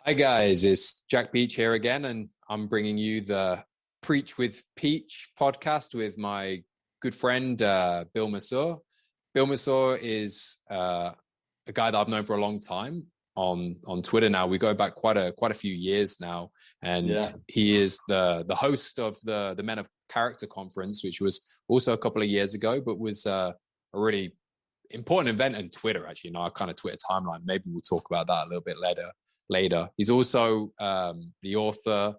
Hi guys, it's Jack Beach here again, and I'm bringing you the Preach with Peach podcast with my good friend Bill Masur. Bill Masur is a guy that I've known for a long time on Twitter. Now we go back quite a few years now, and Yeah. he is the host of the Men of Character conference, which was also a couple of years ago, but was a really important event on Twitter. Actually, our kind of Twitter timeline. Maybe we'll talk about that a little bit later. He's also the author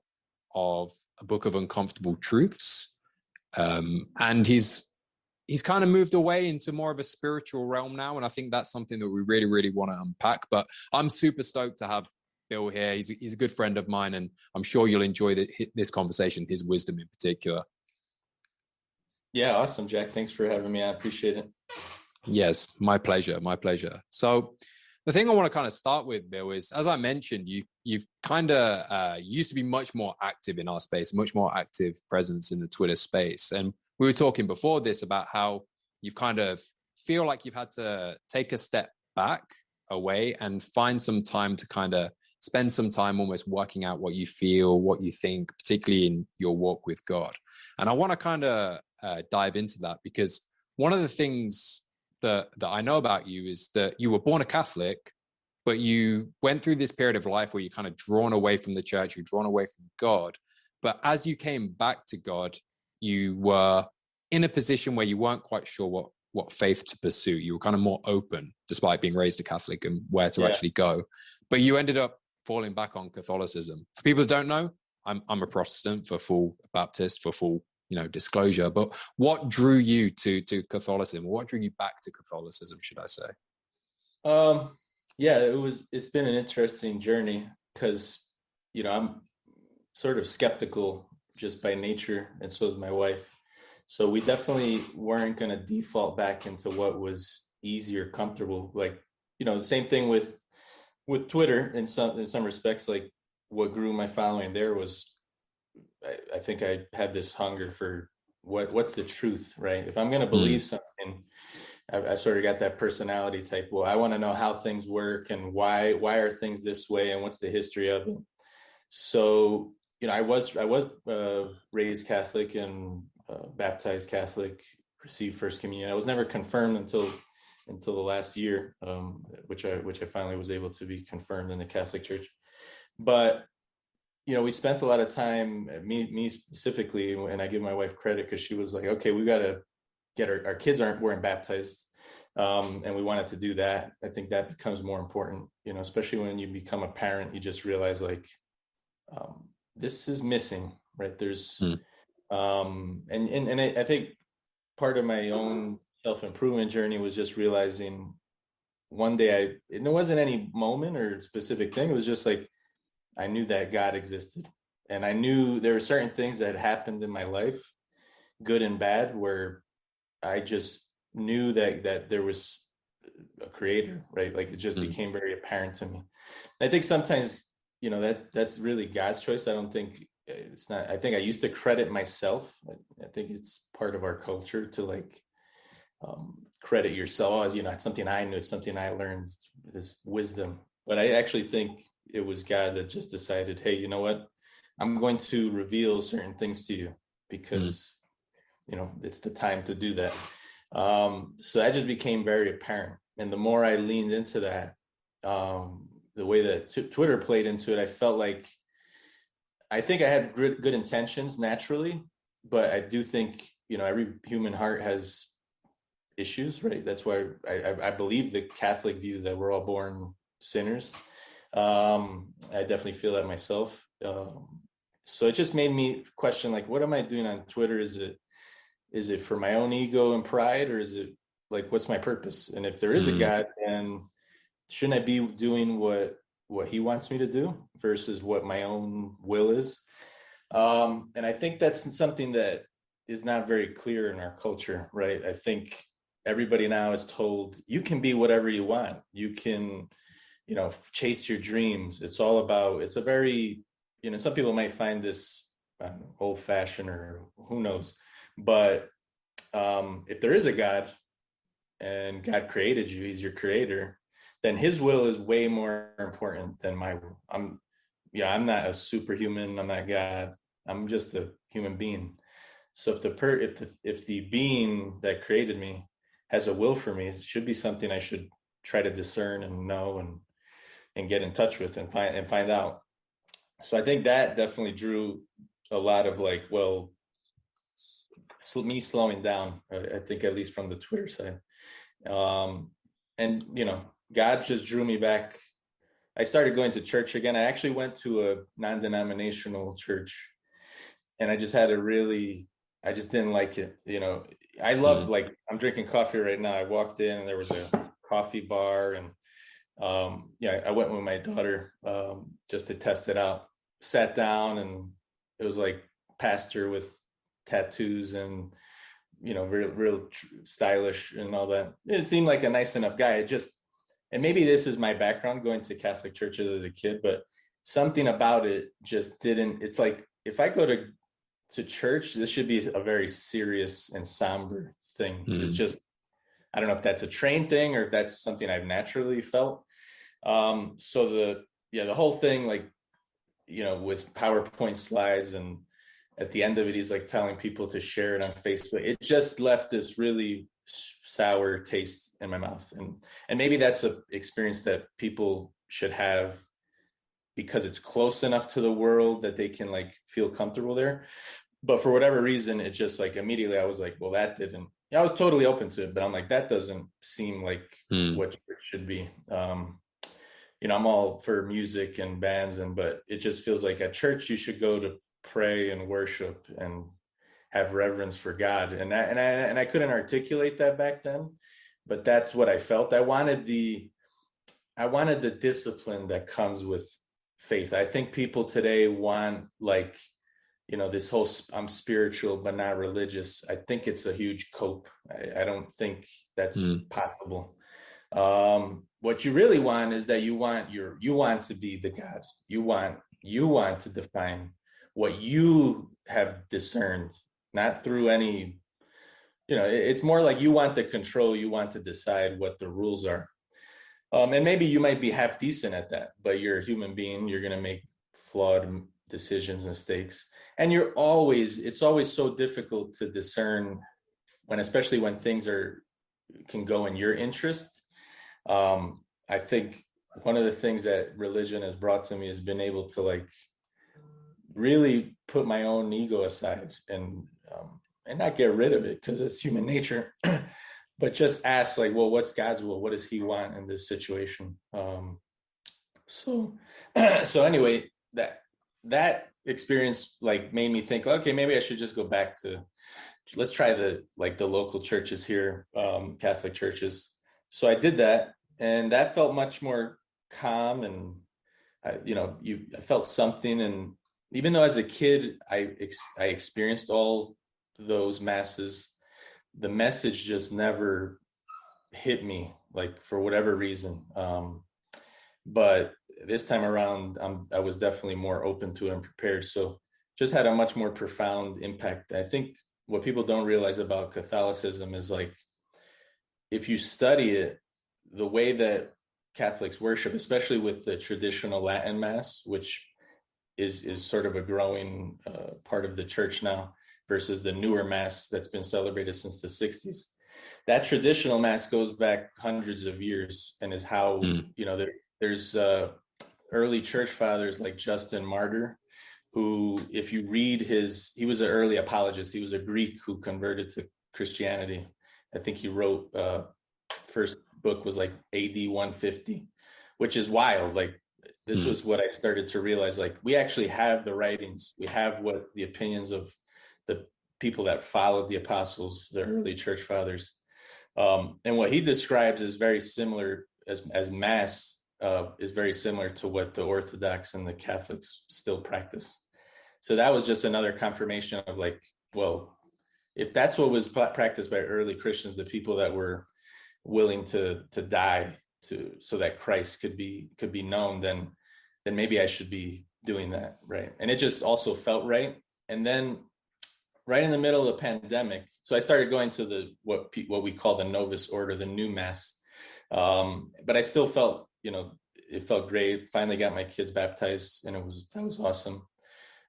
of a book of uncomfortable truths, and he's kind of moved away into more of a spiritual realm now, and I think that's something that we really want to unpack. But I'm super stoked to have Bill here. He's a good friend of mine, and I'm sure you'll enjoy this conversation, his wisdom in particular. Yeah, awesome, Jack. Thanks for having me. I appreciate it. Yes, my pleasure. So the thing I want to kind of start with, Bill, is, as I mentioned, you've kind of used to be much more active in our space, much more active presence in the Twitter space. And we were talking before this about how you've kind of feel like you've had to take a step back away and find some time to kind of spend some time almost working out what you feel, what you think, particularly in your walk with God. And I want to kind of dive into that, because one of the things that I know about you is that you were born a Catholic, but you went through this period of life where you're kind of drawn away from the church, you're drawn away from God. But as you came back to God, you were in a position where you weren't quite sure what faith to pursue. You were kind of more open, despite being raised a Catholic, and where to actually go. But you ended up falling back on Catholicism. For people that don't know, I'm a Protestant, for full Baptist, for full disclosure. But what drew you to Catholicism? What drew you back to Catholicism, should I say? Yeah, it's been an interesting journey, because I'm sort of skeptical just by nature, and so is my wife. So we definitely weren't going to default back into what was easy or comfortable. Like, the same thing with Twitter in some respects. Like, what grew my following there was, I think I had this hunger for what's the truth, right? If I'm going to believe something, I sort of got that personality type. Well, I want to know how things work, and why are things this way, and what's the history of it. So, I was raised Catholic and baptized Catholic, received First Communion. I was never confirmed until the last year, which I finally was able to be confirmed in the Catholic Church. But we spent a lot of time, me specifically, and I give my wife credit, because she was like, okay, we got to get our kids weren't baptized. And we wanted to do that. I think that becomes more important, especially when you become a parent. You just realize, like, this is missing, right? There's, and I think part of my own self-improvement journey was just realizing one day it wasn't any moment or specific thing. It was just like, I knew that God existed, and I knew there were certain things that had happened in my life, good and bad, where I just knew that there was a creator, right? Like, it just became very apparent to me. I think sometimes, that's really God's choice. I don't think it's not. I think I used to credit myself. I think it's part of our culture to, like, credit yourself as, it's something I knew, it's something I learned, this wisdom. But I actually think it was God that just decided, hey, you know what? I'm going to reveal certain things to you, because, it's the time to do that. So that just became very apparent. And the more I leaned into that, the way that Twitter played into it, I felt like, I think I had good intentions naturally, but I do think, every human heart has issues, right? That's why I believe the Catholic view that we're all born sinners. I definitely feel that myself. So it just made me question, like, what am I doing on Twitter? Is it for my own ego and pride, or is it, like, what's my purpose? And if there is a God, then shouldn't I be doing what he wants me to do versus what my own will is? And I think that's something that is not very clear in our culture, right? I think everybody now is told, you can be whatever you want. You can, chase your dreams. It's a very, some people might find this old fashioned, or who knows, but if there is a God, and God created you, he's your creator, then his will is way more important than my will. I'm not a superhuman. I'm not God. I'm just a human being. So if the being that created me has a will for me, it should be something I should try to discern and know and get in touch with and find out. So I think that definitely drew a lot of like, well, me slowing down. I think at least from the Twitter side, and God just drew me back. I started going to church again. I actually went to a non-denominational church, and I just didn't like it. I love, like, I'm drinking coffee right now. I walked in and there was a coffee bar, and I went with my daughter just to test it out. Sat down, and it was like pastor with tattoos and real stylish and all that. It seemed like a nice enough guy. And maybe this is my background, going to Catholic churches as a kid, but something about it just didn't. It's like, if I go to church, this should be a very serious and somber thing. It's just, I don't know if that's a trained thing or if that's something I've naturally felt. So the whole thing, like, with PowerPoint slides, and at the end of it, he's like telling people to share it on Facebook. It just left this really sour taste in my mouth. And maybe that's an experience that people should have because it's close enough to the world that they can like feel comfortable there. But for whatever reason, it just like immediately I was like, well, that didn't. I was totally open to it, but I'm like, that doesn't seem like what church should be. I'm all for music and bands, but it just feels like at church you should go to pray and worship and have reverence for God. And I couldn't articulate that back then, but that's what I felt. I wanted the discipline that comes with faith. I think people today want, like, this whole I'm spiritual but not religious. I think it's a huge cope. I don't think that's possible. What you really want is that you want to be the God. You want to define what you have discerned, not through any, it's more like you want the control. You want to decide what the rules are. And maybe you might be half decent at that, but you're a human being. You're going to make flawed decisions, mistakes. And it's always so difficult to discern especially when things can go in your interest. I think one of the things that religion has brought to me has been able to like really put my own ego aside and not get rid of it because it's human nature, but just ask like, well, what's God's will? What does he want in this situation? So anyway, that experience like made me think, okay, maybe I should just go back to, let's try the local churches here, Catholic churches. So I did that, and that felt much more calm, and I felt something. And even though as a kid I experienced all those masses, the message just never hit me, like, for whatever reason. But this time around, I was definitely more open to it and prepared. So just had a much more profound impact. I think what people don't realize about Catholicism is, like, if you study it, the way that Catholics worship, especially with the traditional Latin Mass, which is sort of a growing part of the church now, versus the newer Mass that's been celebrated since the 60s. That traditional Mass goes back hundreds of years and is how, there's early church fathers like Justin Martyr, who, if you read he was an early apologist. He was a Greek who converted to Christianity. I think he wrote, first book was like AD 150, which is wild. Like, this was what I started to realize, like, we actually have the writings. We have what the opinions of the people that followed the apostles, the early church fathers. And what he describes is very similar as Mass, is very similar to what the Orthodox and the Catholics still practice. So that was just another confirmation of, like, well, if that's what was practiced by early Christians, the people that were willing to die so that Christ could be known, then maybe I should be doing that, right? And it just also felt right. And then right in the middle of the pandemic, so I started going to what we call the Novus Order, the new Mass. But I still felt, it felt great. Finally got my kids baptized, and that was awesome.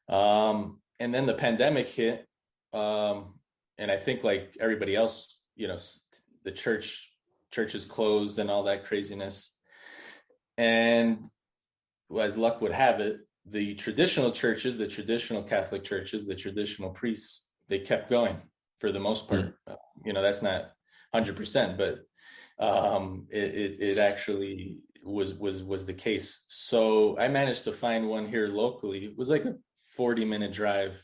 And then the pandemic hit, and I think like everybody else, you know, the churches closed and all that craziness. And as luck would have it, the traditional churches, the traditional Catholic churches, the traditional priests, they kept going for the most part. You know, that's not 100%, but it actually was the case. So I managed to find one here locally. It was like a 40-minute drive,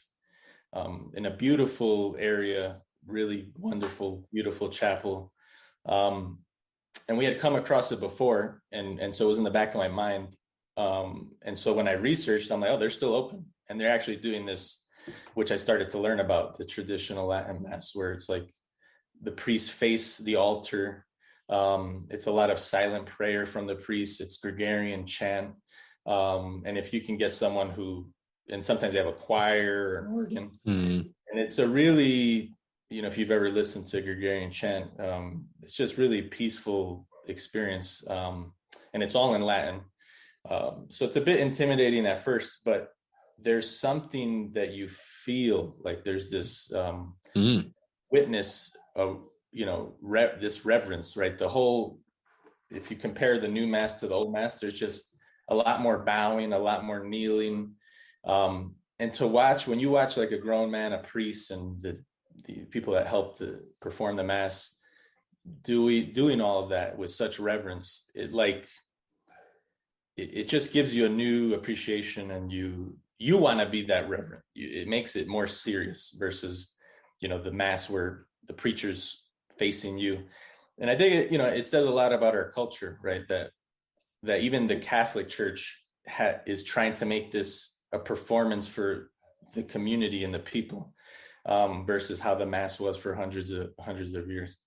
in a beautiful area, really wonderful, beautiful chapel. And we had come across it before, and so it was in the back of my mind. And so when I researched, I'm like, oh, they're still open, and they're actually doing this, which I started to learn about, the traditional Latin Mass, where it's like the priests face the altar. It's a lot of silent prayer from the priests. It's Gregorian chant. And if you can get someone who, and sometimes they have a choir or an organ, and it's a really, you know, if you've ever listened to Gregorian chant, it's just really peaceful experience. And it's all in Latin. So it's a bit intimidating at first, but there's something that you feel like there's this witness of, you know, this reverence, right? The whole, if you compare the new Mass to the old Mass, there's just a lot more bowing, a lot more kneeling. And to watch, when you watch like a grown man, a priest, and the people that help to perform the Mass doing all of that with such reverence, it just gives you a new appreciation, and you want to be that reverent. It makes it more serious versus, you know, the Mass where the preacher's facing you. And I think it, you know, it says a lot about our culture, right? That even the Catholic Church is trying to make this a performance for the community and the people, versus how the Mass was for hundreds of years.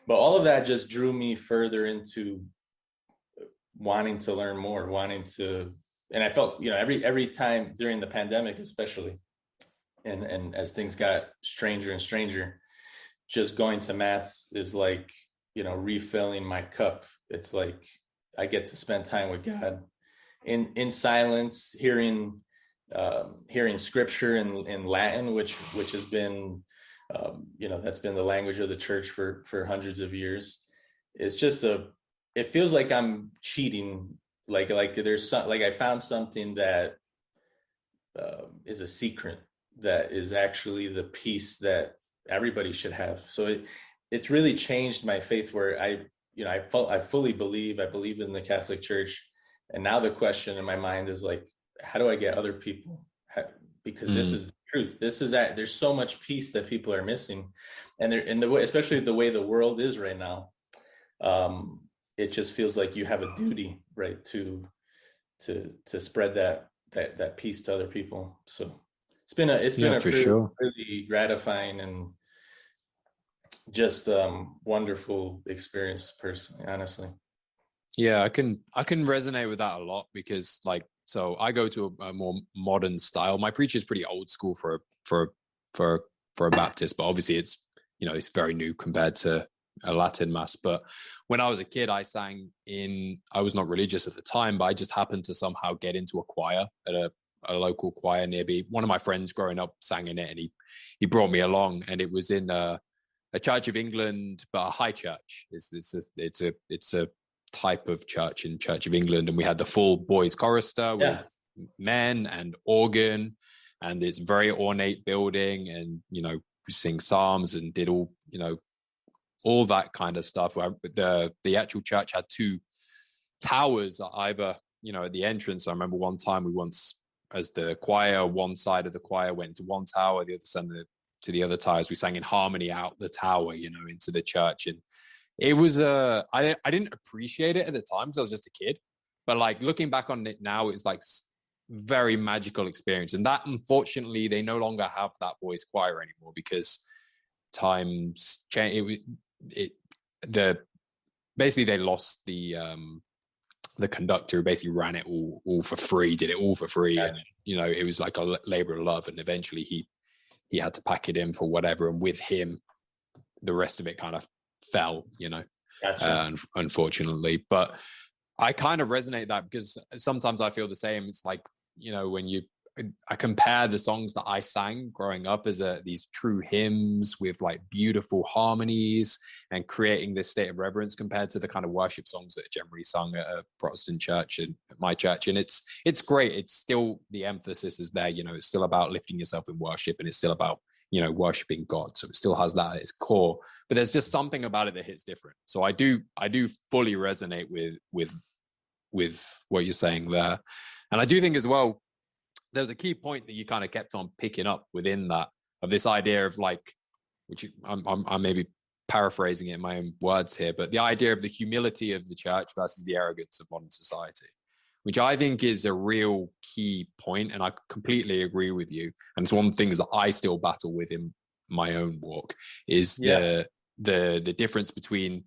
But all of that just drew me further into wanting to learn more, and I felt, you know, every time during the pandemic, especially, and as things got stranger and stranger, just going to Mass is like, you know, refilling my cup. It's like I get to spend time with God in silence, hearing scripture in Latin, which has been, you know, that's been the language of the church for hundreds of years. It's just it feels like I'm cheating, like there's like I found something that is a secret that is actually the peace that everybody should have. So it's really changed my faith, where I fully believe in the Catholic Church. And now the question in my mind is like, how do I get other people? Because this is the truth. There's so much peace that people are missing, and they're in the way, especially the way the world is right now. It just feels like you have a duty, right, to spread that peace to other people. So it's been a really gratifying and just wonderful experience personally, honestly. Yeah, I can resonate with that a lot, because like, so I go to a more modern style. My preacher is pretty old school for a Baptist, but obviously it's, you know, it's very new compared to a Latin Mass. But when I was a kid, I was not religious at the time, but I just happened to somehow get into a choir at a local choir nearby. One of my friends growing up sang in it, and he brought me along, and it was in a Church of England, but a high church. It's a type of church in Church of England, and we had the full boys chorister with men and organ, and it's very ornate building, and, you know, we sing psalms and did all, you know, all that kind of stuff. The actual church had two towers, either, you know, at the entrance. I remember one time as the choir, one side of the choir went to one tower, the other side to the other towers. We sang in harmony out the tower, you know, into the church. And it was I didn't appreciate it at the time because I was just a kid, but like looking back on it now, it's like very magical experience. And that, unfortunately, they no longer have that boys choir anymore, because times change. Basically they lost the conductor who basically ran it all for free, did it all for free. And, you know, it was like a labor of love, and eventually he had to pack it in for whatever, and with him the rest of it kind of fell, you know. Unfortunately. But I kind of resonate that, because sometimes I feel the same. It's like, when I compare the songs that I sang growing up as these true hymns with like beautiful harmonies and creating this state of reverence, compared to the kind of worship songs that are generally sung at a Protestant church and at my church. And it's great. It's still, the emphasis is there, it's still about lifting yourself in worship, and it's still about, worshiping God. So it still has that at its core, but there's just something about it that hits different. So I do fully resonate with what you're saying there. And I do think as well, there's a key point that you kind of kept on picking up within that, of this idea of like, which I'm maybe paraphrasing it in my own words here, but the idea of the humility of the church versus the arrogance of modern society, which I think is a real key point. And I completely agree with you. And it's one of the things that I still battle with in my own walk, is the difference between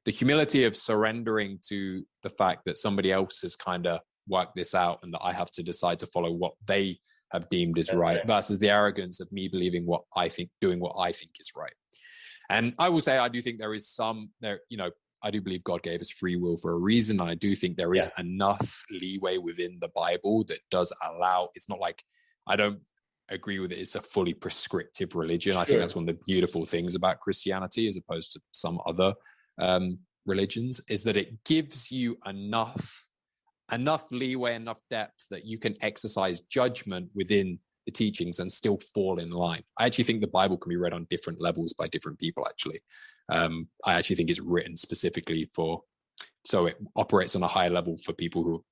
the humility of surrendering to the fact that somebody else has kind of work this out, and that I have to decide to follow what they have deemed is right, versus the arrogance of me believing what I think, doing what I think is right. And I will say, I do think there is I do believe God gave us free will for a reason. And I do think there is enough leeway within the Bible that does allow, it's not like, I don't agree with it, it's a fully prescriptive religion. I think that's one of the beautiful things about Christianity, as opposed to some other religions, is that it gives you enough leeway, enough depth that you can exercise judgment within the teachings and still fall in line. I actually think the Bible can be read on different levels by different people, actually. I actually think it's written specifically so it operates on a higher level for people who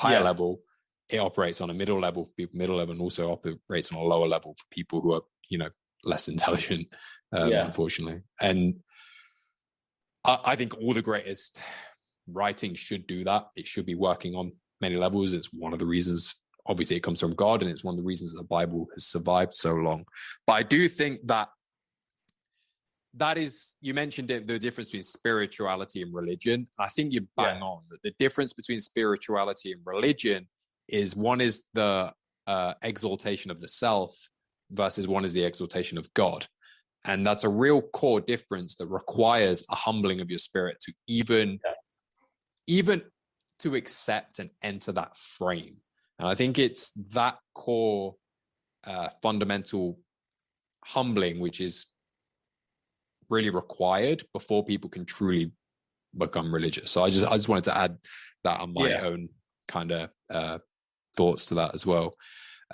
level. It operates on a middle level for people middle level, and also operates on a lower level for people who are, less intelligent, unfortunately. And I think all the greatest writing should do that. It should be working on many levels. It's one of the reasons, obviously, it comes from God, and it's one of the reasons that the Bible has survived so long. But I do think that is, you mentioned it, the difference between spirituality and religion. I think you're bang on that the difference between spirituality and religion is, one is the exaltation of the self, versus one is the exaltation of God. And that's a real core difference that requires a humbling of your spirit to even to accept and enter that frame. And I think it's that core fundamental humbling which is really required before people can truly become religious. So I just wanted to add that on my own kind of thoughts to that as well.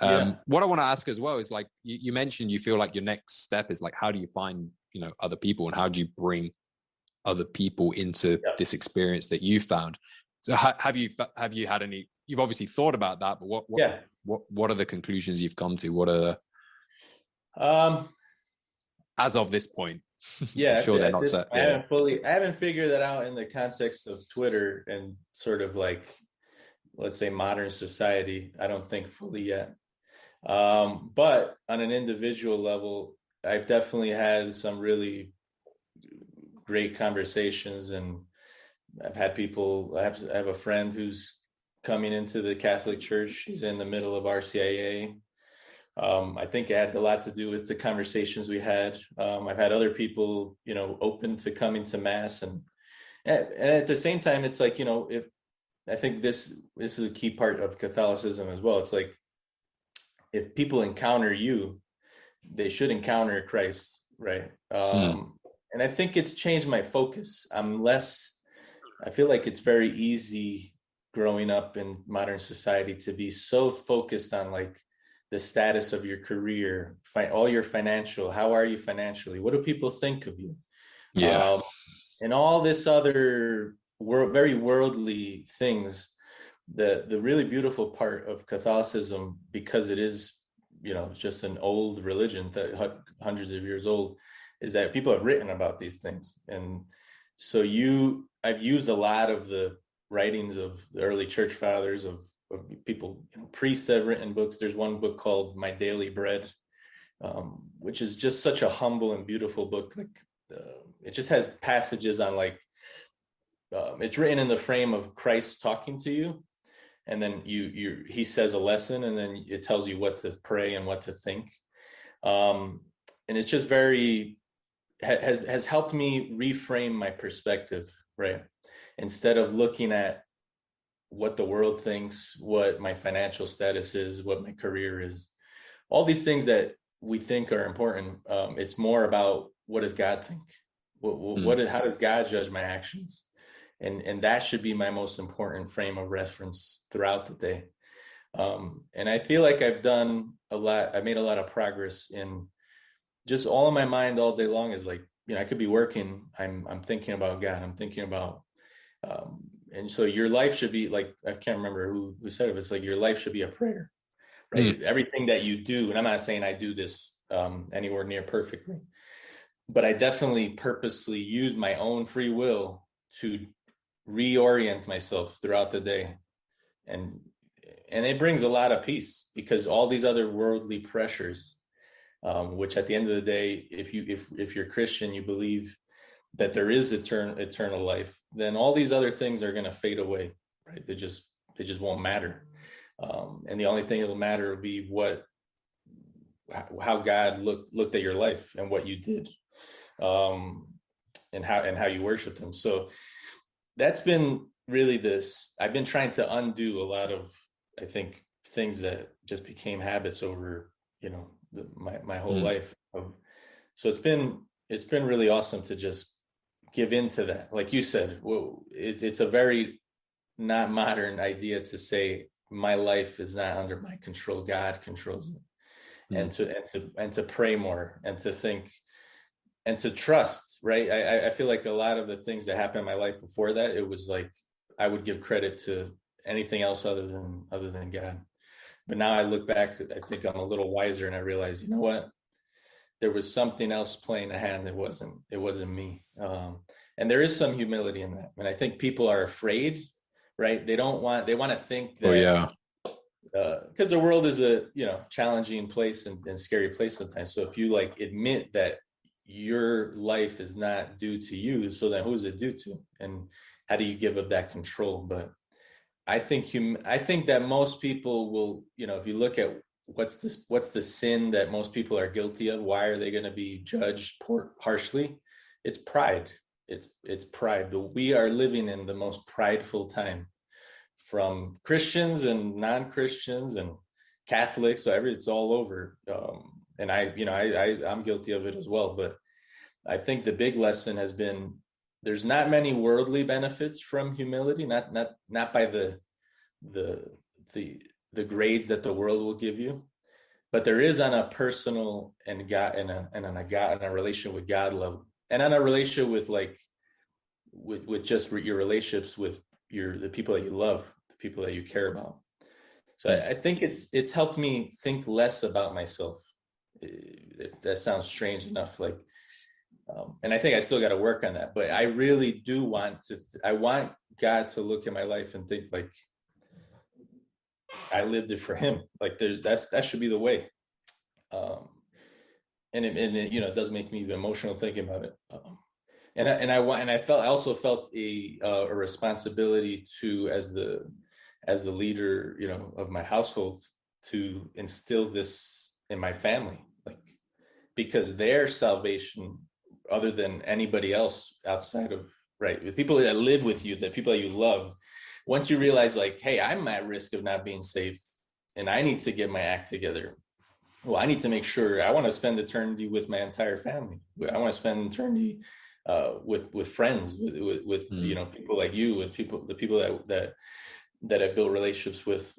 What I want to ask as well is, like, you mentioned you feel like your next step is like, how do you find other people, and how do you bring other people into this experience that you found? So have you had any, you've obviously thought about that, but what are the conclusions you've come to? What are as of this point? I'm sure they're not set. I haven't figured that out in the context of Twitter and sort of like, let's say, modern society. I don't think fully yet. But on an individual level, I've definitely had some really great conversations, and I've had people, I have a friend who's coming into the Catholic Church. He's in the middle of RCIA. I think it had a lot to do with the conversations we had. I've had other people, open to coming to Mass, and at the same time, it's like, if I think this is a key part of Catholicism as well. It's like, if people encounter you, they should encounter Christ, right? And I think it's changed my focus. I feel like it's very easy growing up in modern society to be so focused on like the status of your career, all your financial, how are you financially? What do people think of you? And all this other very worldly things. The really beautiful part of Catholicism, because it is, just an old religion that hundreds of years old, is that people have written about these things. And so I've used a lot of the writings of the early church fathers, of people, priests that have written books. There's one book called My Daily Bread, which is just such a humble and beautiful book. Like it just has passages on like, it's written in the frame of Christ talking to you. And then he says a lesson, and then it tells you what to pray and what to think. And it's just has helped me reframe my perspective, right? Instead of looking at what the world thinks, what my financial status is, what my career is, all these things that we think are important. It's more about, what does God think? How does God judge my actions? And that should be my most important frame of reference throughout the day. And I feel like I've done a lot. I made a lot of progress in just all in my mind all day long is like, I could be working. I'm thinking about God. I'm thinking about, and so your life should be like, I can't remember who said it. It's like your life should be a prayer, right? Everything that you do, and I'm not saying I do this anywhere near perfectly, but I definitely purposely use my own free will to reorient myself throughout the day. And it brings a lot of peace, because all these other worldly pressures, which at the end of the day, if you're Christian, you believe that there is eternal life, then all these other things are going to fade away, right? They just won't matter. And the only thing that'll matter will be how God looked at your life and what you did, and how you worshiped him. So that's been really I've been trying to undo a lot of, I think, things that just became habits over, my whole life. So it's been really awesome to just give into that. Like you said, it's a very not modern idea to say my life is not under my control. God controls it. And to pray more, and to think, and to trust, right? I feel like a lot of the things that happened in my life before that, it was like I would give credit to anything else other than God. But now I look back, I think I'm a little wiser, and I realize, you know what? There was something else playing a hand. It wasn't me. And there is some humility in that. And I think people are afraid, right? They want to think that, because the world is a, challenging place and scary place sometimes. So if you admit that your life is not due to you, so then who's it due to? And how do you give up that control? But I think that most people will, if you look at what's the sin that most people are guilty of, why are they going to be judged harshly? It's pride. It's pride. But we are living in the most prideful time, from Christians and non-Christians and Catholics. So it's all over. And I'm guilty of it as well. But I think the big lesson has been, there's not many worldly benefits from humility, not by the grades that the world will give you, but there is on a personal and God and on a relation with God level, and on a relation with with just your relationships with the people that you love, the people that you care about. So I think it's helped me think less about myself. That sounds strange enough, and I think I still got to work on that. But I really do I want God to look at my life and think I lived it for him. That should be the way. And it does make me emotional thinking about it. I also felt a responsibility to, as the leader, of my household, to instill this in my family, because their salvation, other than anybody else outside of, right, the people that live with you, the people that you love, once you realize hey, I'm at risk of not being saved and I need to get my act together. Well, I need to make sure I want to spend eternity with my entire family. I want to spend eternity with friends, with people like you, with the people that I've built relationships with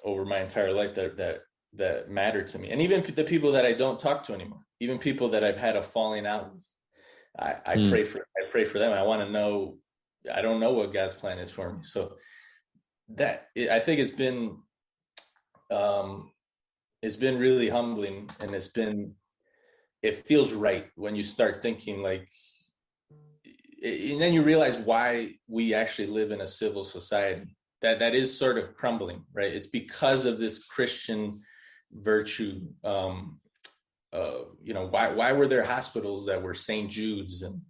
over my entire life that matter to me. And even the people that I don't talk to anymore, even people that I've had a falling out with, I pray for them. I want to know, I don't know what God's plan is for me. So I think it's been really humbling, and it feels right when you start thinking and then you realize why we actually live in a civil society that is sort of crumbling, right? It's because of this Christian virtue. Why were there hospitals that were St. Jude's, and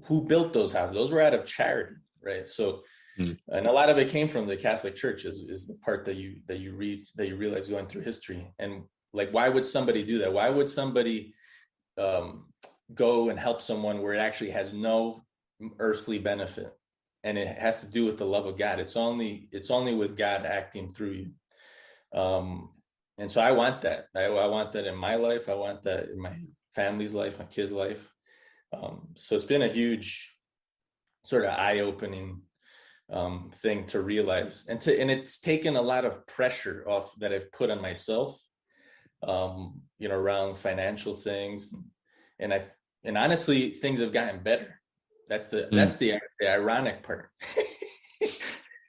who built those houses? Those were out of charity, right? So, and a lot of it came from the Catholic Church is the part that you read, that you realize going through history. And why would somebody do that? Why would somebody go and help someone where it actually has no earthly benefit? and it has to do with the love of God. It's only with God acting through you. And so I want that. I want that in my life. I want that in my family's life, my kids' life. So it's been a huge sort of eye-opening thing to realize, and it's taken a lot of pressure off that I've put on myself, around financial things, and honestly, things have gotten better. That's the ironic part,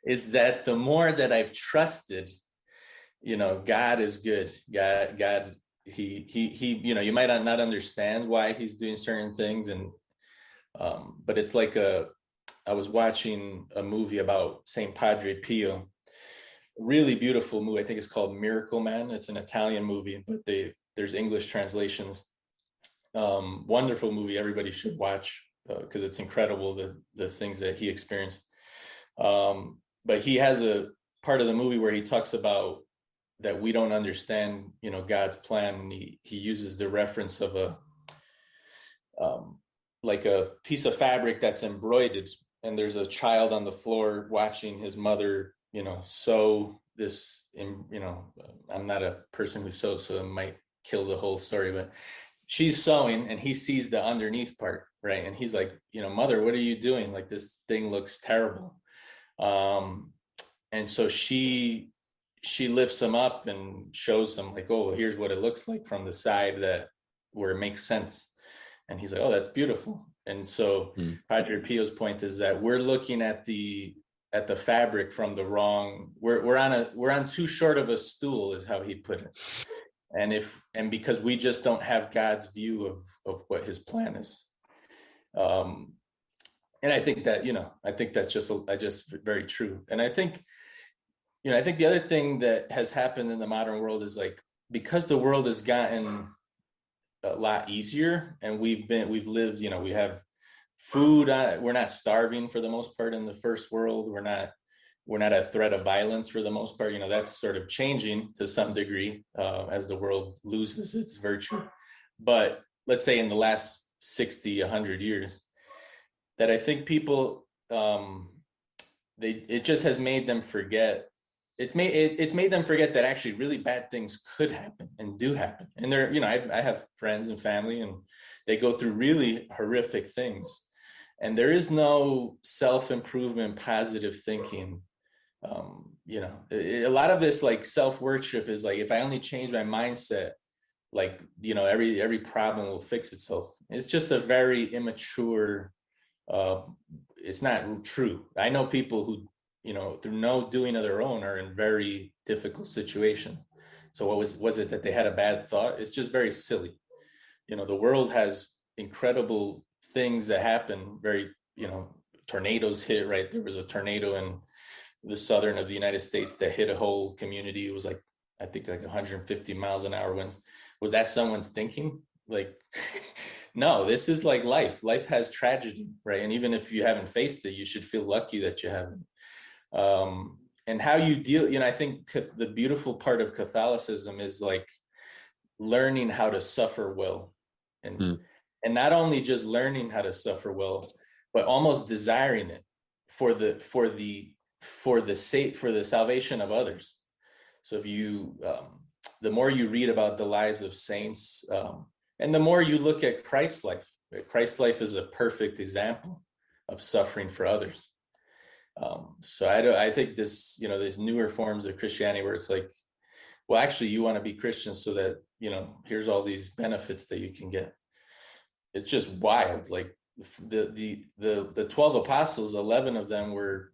is that the more that I've trusted, God is good. God, he, you might not understand why he's doing certain things, and but it's like I was watching a movie about Saint Padre Pio, really beautiful movie. I think it's called Miracle Man. It's an Italian movie, but there's English translations. Wonderful movie. Everybody should watch, because it's incredible, the things that he experienced. But he has a part of the movie where he talks about that we don't understand, God's plan. And he uses the reference of like a piece of fabric that's embroidered, and there's a child on the floor watching his mother, sew this. I'm not a person who sews, so it might kill the whole story, but she's sewing and he sees the underneath part, right? And he's like, mother, what are you doing? Like, this thing looks terrible. And so she lifts him up and shows him, like, oh, here's what it looks like from the side, where it makes sense. And he's like, oh, that's beautiful. And so Padre Pio's point is that we're looking at the fabric from the wrong, we're on too short of a stool, is how he put it. And because we just don't have God's view of what his plan is. And I think that, that's just very true. And I think the other thing that has happened in the modern world is, like, because the world has gotten a lot easier, and we've lived, we have food, we're not starving for the most part in the first world. We're not at threat of violence for the most part. That's sort of changing to some degree as the world loses its virtue. But let's say in the last 60, 100 years, that I think people, it just has made them forget. It's made them forget that actually really bad things could happen and do happen. And I have friends and family, and they go through really horrific things. And there is no self-improvement, positive thinking. A lot of this, like, self-worship is like, if I only change my mindset, like, every problem will fix itself. It's just a very immature, it's not true. I know people who, through no doing of their own, are in very difficult situations. So what was it that they had a bad thought? It's just very silly. The world has incredible things that happen. Very, tornadoes hit, right? There was a tornado in the southern of the United States that hit a whole community. It was like, I think, like 150 miles an hour winds. Was that someone's thinking? Like, no, this is like life. Life has tragedy, right? And even if you haven't faced it, you should feel lucky that you haven't. And how you deal, I think the beautiful part of Catholicism is, like, learning how to suffer well, and not only just learning how to suffer well, but almost desiring it for the salvation of others. So if you, the more you read about the lives of saints, and the more you look at Christ's life is a perfect example of suffering for others. So I think this, there's newer forms of Christianity where it's like, well, actually, you want to be Christian so that, here's all these benefits that you can get. It's just wild. Like, the 12 apostles, 11 of them were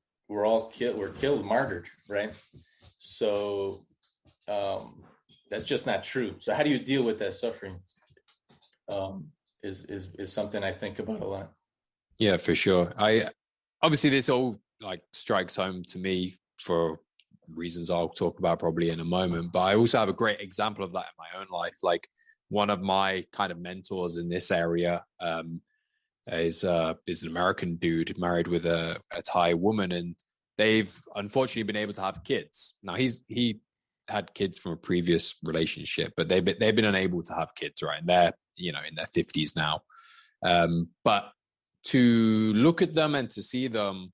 killed, martyred, right? So that's just not true. So how do you deal with that suffering? Is something I think about a lot. Yeah, for sure. Obviously this all, like, strikes home to me for reasons I'll talk about probably in a moment, but I also have a great example of that in my own life. Like, one of my kind of mentors in this area is an American dude married with a Thai woman, and they've unfortunately been able to have kids. Now he had kids from a previous relationship, but they've been unable to have kids, right? And they're, in their 50s now. But to look at them and to see them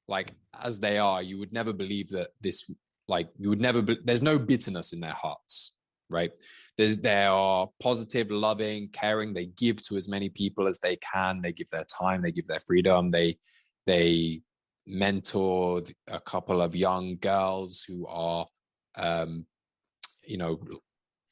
like as they are, you would never believe that this, like you would never, there's no bitterness in their hearts, right? They are positive, loving, caring. They give to as many people as they can. They give their time. They give their freedom. They mentored a couple of young girls who are, you know,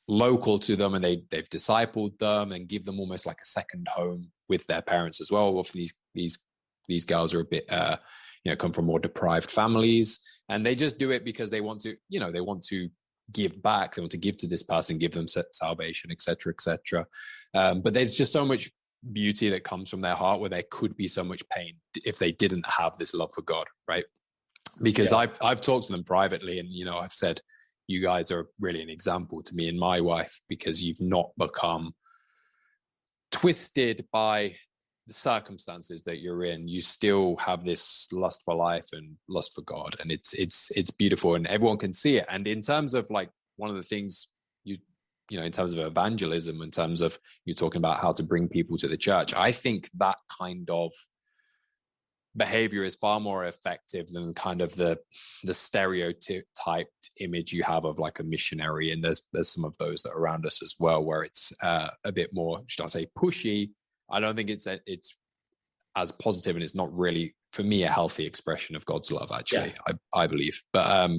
local to them, and they've discipled them and give them almost like a second home with their parents as well. Often these girls are a bit, you know, come from more deprived families, and they just do it because they want to, you know, they want to give back. They want to give to this person, give them salvation, etc., etc. But there's just so much beauty that comes from their heart, where there could be so much pain if they didn't have this love for God, right? Because I've talked to them privately, and you know, I've said, you guys are really an example to me and my wife, because you've not become twisted by the circumstances that you're in. You still have this lust for life and lust for God, and it's beautiful, and everyone can see it. And in terms of like one of the things you know, in terms of evangelism, in terms of you talking about how to bring people to the church, I think that kind of behavior is far more effective than kind of the stereotyped image you have of like a missionary. And there's some of those that are around us as well, where it's a bit more, should I say, pushy. I don't think it's as positive, and it's not really, for me, a healthy expression of God's love, actually. I believe. But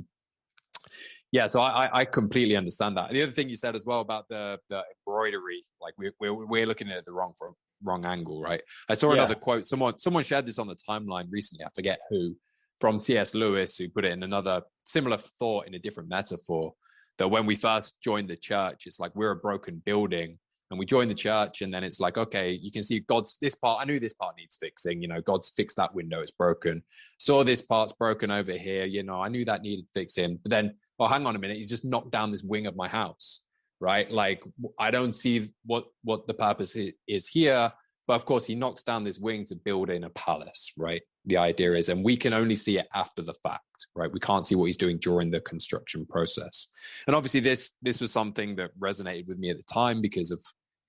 yeah, so I completely understand that. The other thing you said as well about the embroidery, like we're looking at it the wrong angle, right? I saw another quote. Someone shared this on the timeline recently. I forget who, from C.S. Lewis, who put it in another similar thought in a different metaphor. That when we first joined the church, it's like we're a broken building, and we join the church, and then it's like, okay, you can see God's this part. I knew this part needs fixing. You know, God's fixed that window; it's broken. Saw this part's broken over here. You know, I knew that needed fixing. But then, well, hang on a minute, he's just knocked down this wing of my house, right? Like, I don't see what the purpose is here. But of course, he knocks down this wing to build in a palace, right? The idea is, and we can only see it after the fact, right? We can't see what he's doing during the construction process. And obviously, this was something that resonated with me at the time because of,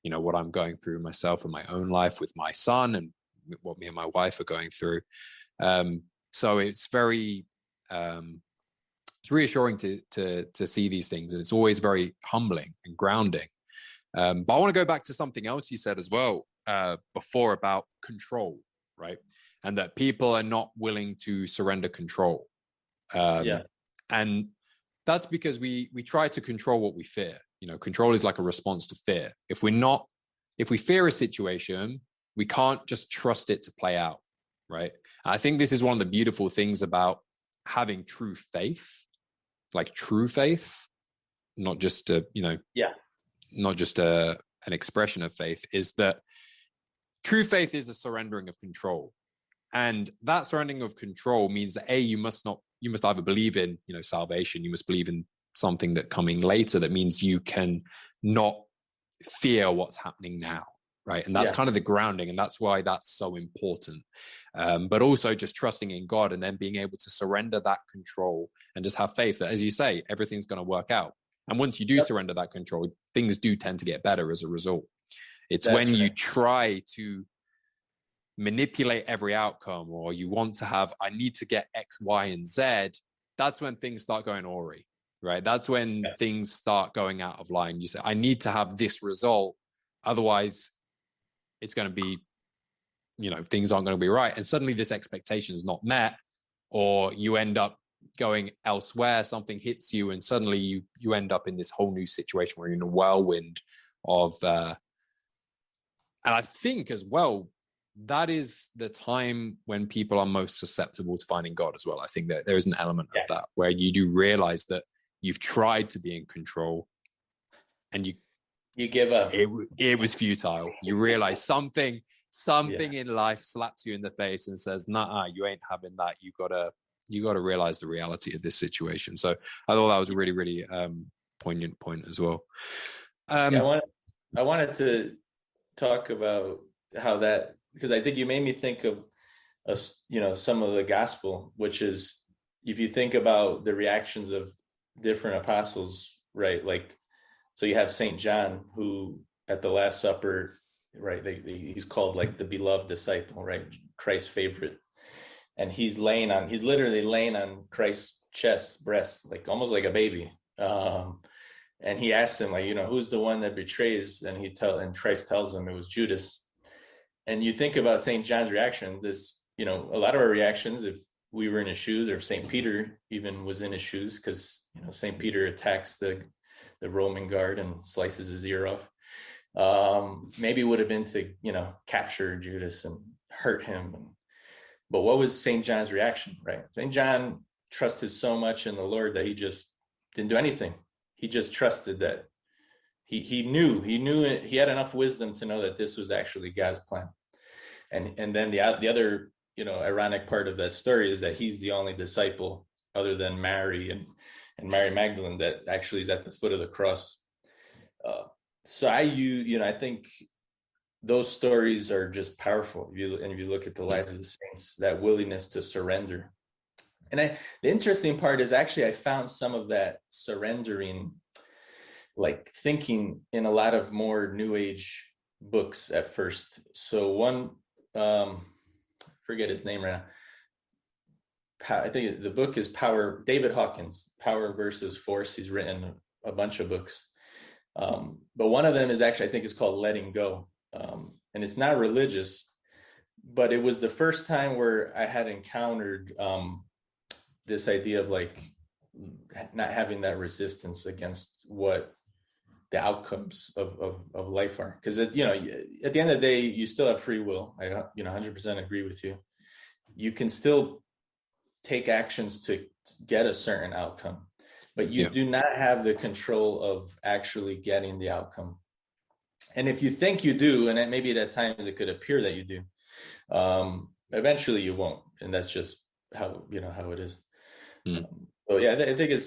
you know, what I'm going through myself in my own life with my son, and what me and my wife are going through. So it's very, it's reassuring to see these things, and it's always very humbling and grounding. But I want to go back to something else you said as well before about control, right? And that people are not willing to surrender control. And that's because we try to control what we fear. You know, control is like a response to fear. If we fear a situation, we can't just trust it to play out, right? And I think this is one of the beautiful things about having true faith, like true faith, not just not just an expression of faith, is that true faith is a surrendering of control. And that surrendering of control means that you must either believe in, you know, salvation, you must believe in something that coming later, that means you can not fear what's happening now, right? And that's kind of the grounding, and that's why that's so important. But also just trusting in God, and then being able to surrender that control and just have faith that, as you say, everything's going to work out. And once you do surrender that control, things do tend to get better as a result. It's when you try to manipulate every outcome, or you want to have, I need to get X, Y, and Z, that's when things start going awry, right? That's when things start going out of line. You say, I need to have this result, otherwise it's going to be, you know, things aren't going to be right. And suddenly this expectation is not met, or you end up going elsewhere, something hits you, and suddenly you end up in this whole new situation where you're in a whirlwind of, and I think as well, that is the time when people are most susceptible to finding God as well. I think that there is an element of that where you do realize that you've tried to be in control and you give up. It was futile. You realize something in life slaps you in the face and says, nah, you ain't having that. You gotta realize the reality of this situation. So I thought that was a really, really poignant point as well. I wanted to talk about how that, because I think you made me think of some of the gospel, which is, if you think about the reactions of different apostles, right? Like, so you have Saint John, who at the Last Supper, right, he's called like the beloved disciple, right? Christ's favorite. and he's literally laying on Christ's breast, like almost like a baby. And he asks him, like, who's the one that betrays? And Christ tells him it was Judas. And you think about St. John's reaction, a lot of our reactions, if we were in his shoes, or if St. Peter even was in his shoes, because, St. Peter attacks the Roman guard and slices his ear off. Maybe it would have been to, capture Judas and hurt him. But what was St. John's reaction, right? St. John trusted so much in the Lord that he just didn't do anything. He just trusted that he knew it. He had enough wisdom to know that this was actually God's plan. And then the other, ironic part of that story is that he's the only disciple other than Mary and Mary Magdalene that actually is at the foot of the cross. So I think those stories are just powerful. If you look at the lives of the saints, that willingness to surrender. And the interesting part is actually I found some of that surrendering, like thinking, in a lot of more New Age books at first. So one, forget his name right now. I think the book is Power, David Hawkins, Power versus Force. He's written a bunch of books. But one of them is actually, I think it's called Letting Go. And it's not religious, but it was the first time where I had encountered this idea of like not having that resistance against what the outcomes of life are. Because at the end of the day, you still have free will. I 100% agree with you. You can still take actions to get a certain outcome, but you do not have the control of actually getting the outcome. And if you think you do, and maybe at times it could appear that you do, eventually you won't. And that's just how it is. So yeah, I think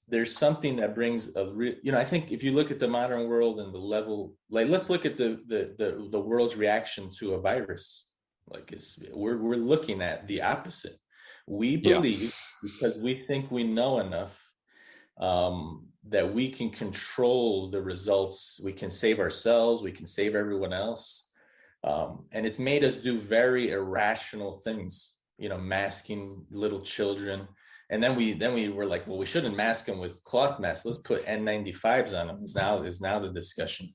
there's something that brings I think if you look at the modern world and the level, like, let's look at the world's reaction to a virus. Like we're looking at the opposite. We believe because we think we know enough that we can control the results. We can save ourselves. We can save everyone else. And it's made us do very irrational things, masking little children. And then we were like, well, we shouldn't mask them with cloth masks. Let's put N95s on them. Is now the discussion.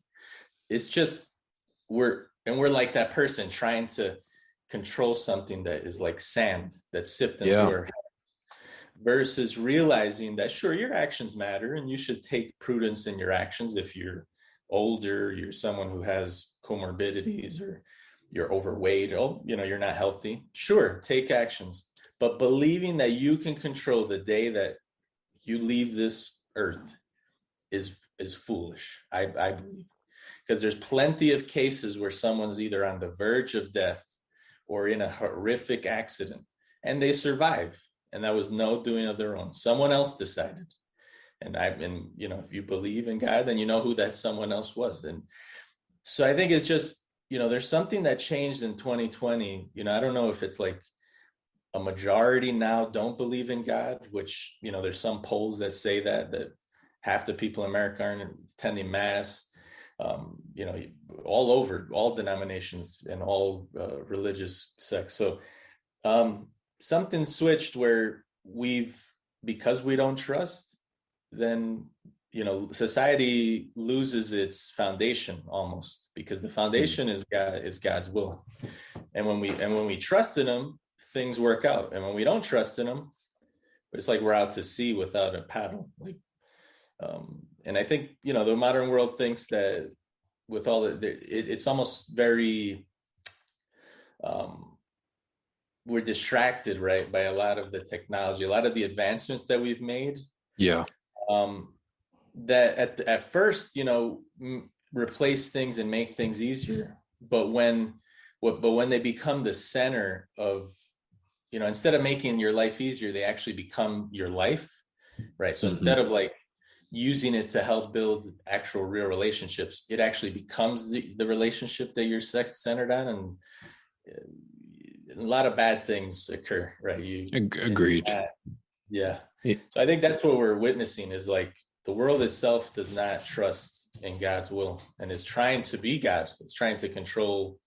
It's just we're like that person trying to control something that is like sand that's sifting through our heads, versus realizing that sure, your actions matter and you should take prudence in your actions. If you're older, you're someone who has comorbidities, or you're overweight, or you're not healthy, sure, take actions. But believing that you can control the day that you leave this earth is foolish, I believe. Because there's plenty of cases where someone's either on the verge of death or in a horrific accident and they survive. And that was no doing of their own. Someone else decided. And if you believe in God, then you know who that someone else was. And so I think it's just, there's something that changed in 2020. I don't know if it's like a majority now don't believe in God, which, there's some polls that say that half the people in America aren't attending mass, all over, all denominations and all religious sects. So something switched where because we don't trust, then, society loses its foundation almost, because the foundation is God's will. And when we trust in him, things work out. And when we don't trust in him, it's like we're out to sea without a paddle. And I think, the modern world thinks that with all it's almost very, we're distracted, right, by a lot of the technology, a lot of the advancements that we've made. Yeah. That at first, replace things and make things easier. But when they become the center of, instead of making your life easier, they actually become your life, right? So instead of like using it to help build actual real relationships, it actually becomes the relationship that you're centered on, and a lot of bad things occur, right? Agreed. So I think that's what we're witnessing, is like the world itself does not trust in God's will and is trying to be God. It's trying to control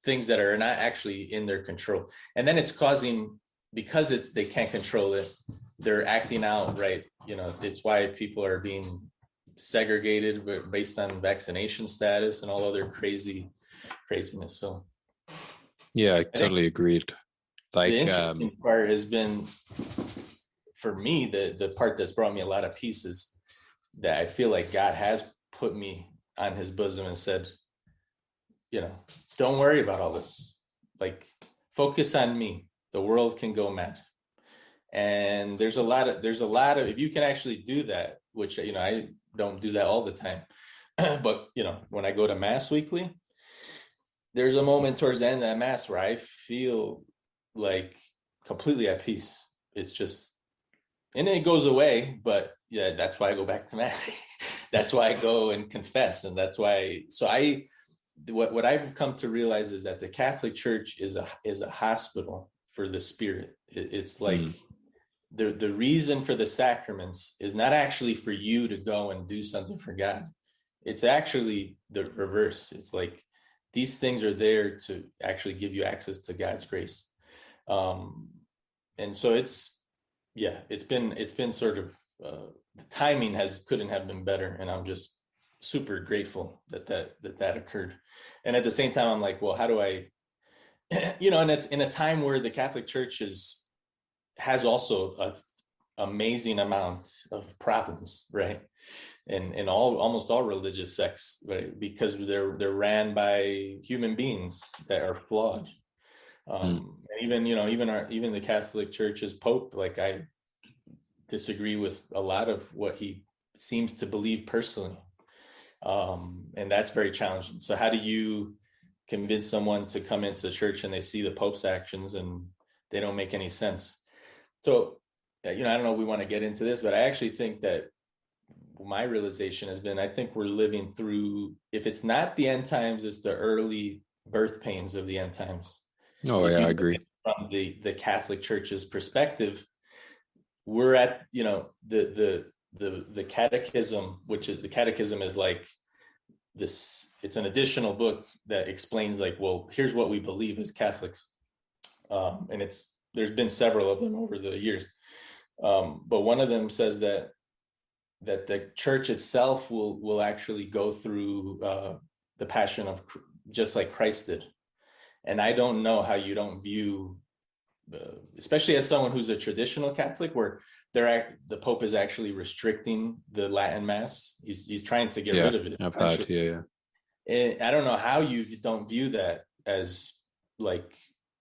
things that are not actually in their control. And then it's causing, because they can't control it, they're acting out, right? It's why people are being segregated based on vaccination status and all other craziness. So yeah, I totally agreed. Like the interesting part has been, for me, the part that's brought me a lot of peace is that I feel like God has put me on his bosom and said, don't worry about all this. Like, focus on me. The world can go mad. And there's a lot of, if you can actually do that, which, I don't do that all the time, but, when I go to mass weekly, there's a moment towards the end of that mass where I feel like completely at peace. It's just, and it goes away, but yeah, that's why I go back to mass. That's why I go and confess. And that's why, what I've come to realize is that the Catholic Church is a hospital for the spirit. It's like the reason for the sacraments is not actually for you to go and do something for God. It's actually the reverse. It's like these things are there to actually give you access to God's grace. And so it's been sort of, the timing couldn't have been better. And I'm just super grateful that occurred. And at the same time, I'm like, well, how do I, in a time where the Catholic Church has also an amazing amount of problems, right? And almost all religious sects, right? Because they're ran by human beings that are flawed. And even the Catholic Church's Pope, like, I disagree with a lot of what he seems to believe personally. And that's very challenging. So how do you convince someone to come into church and they see the Pope's actions and they don't make any sense? So, I don't know if we want to get into this, but I actually think that my realization has been, I think we're living through, if it's not the end times, it's the early birth pains of the end times. Oh, yeah, I agree. From the Catholic Church's perspective, we're at, the catechism, the catechism is like this, it's an additional book that explains, like, well, here's what we believe as Catholics. And there's been several of them over the years. But one of them says that the church itself will actually go through the passion of, just like Christ did. And I don't know how you don't view, especially as someone who's a traditional Catholic, where the Pope is actually restricting the Latin Mass. He's trying to get rid of it. I've heard, yeah. And I don't know how you don't view that as, like,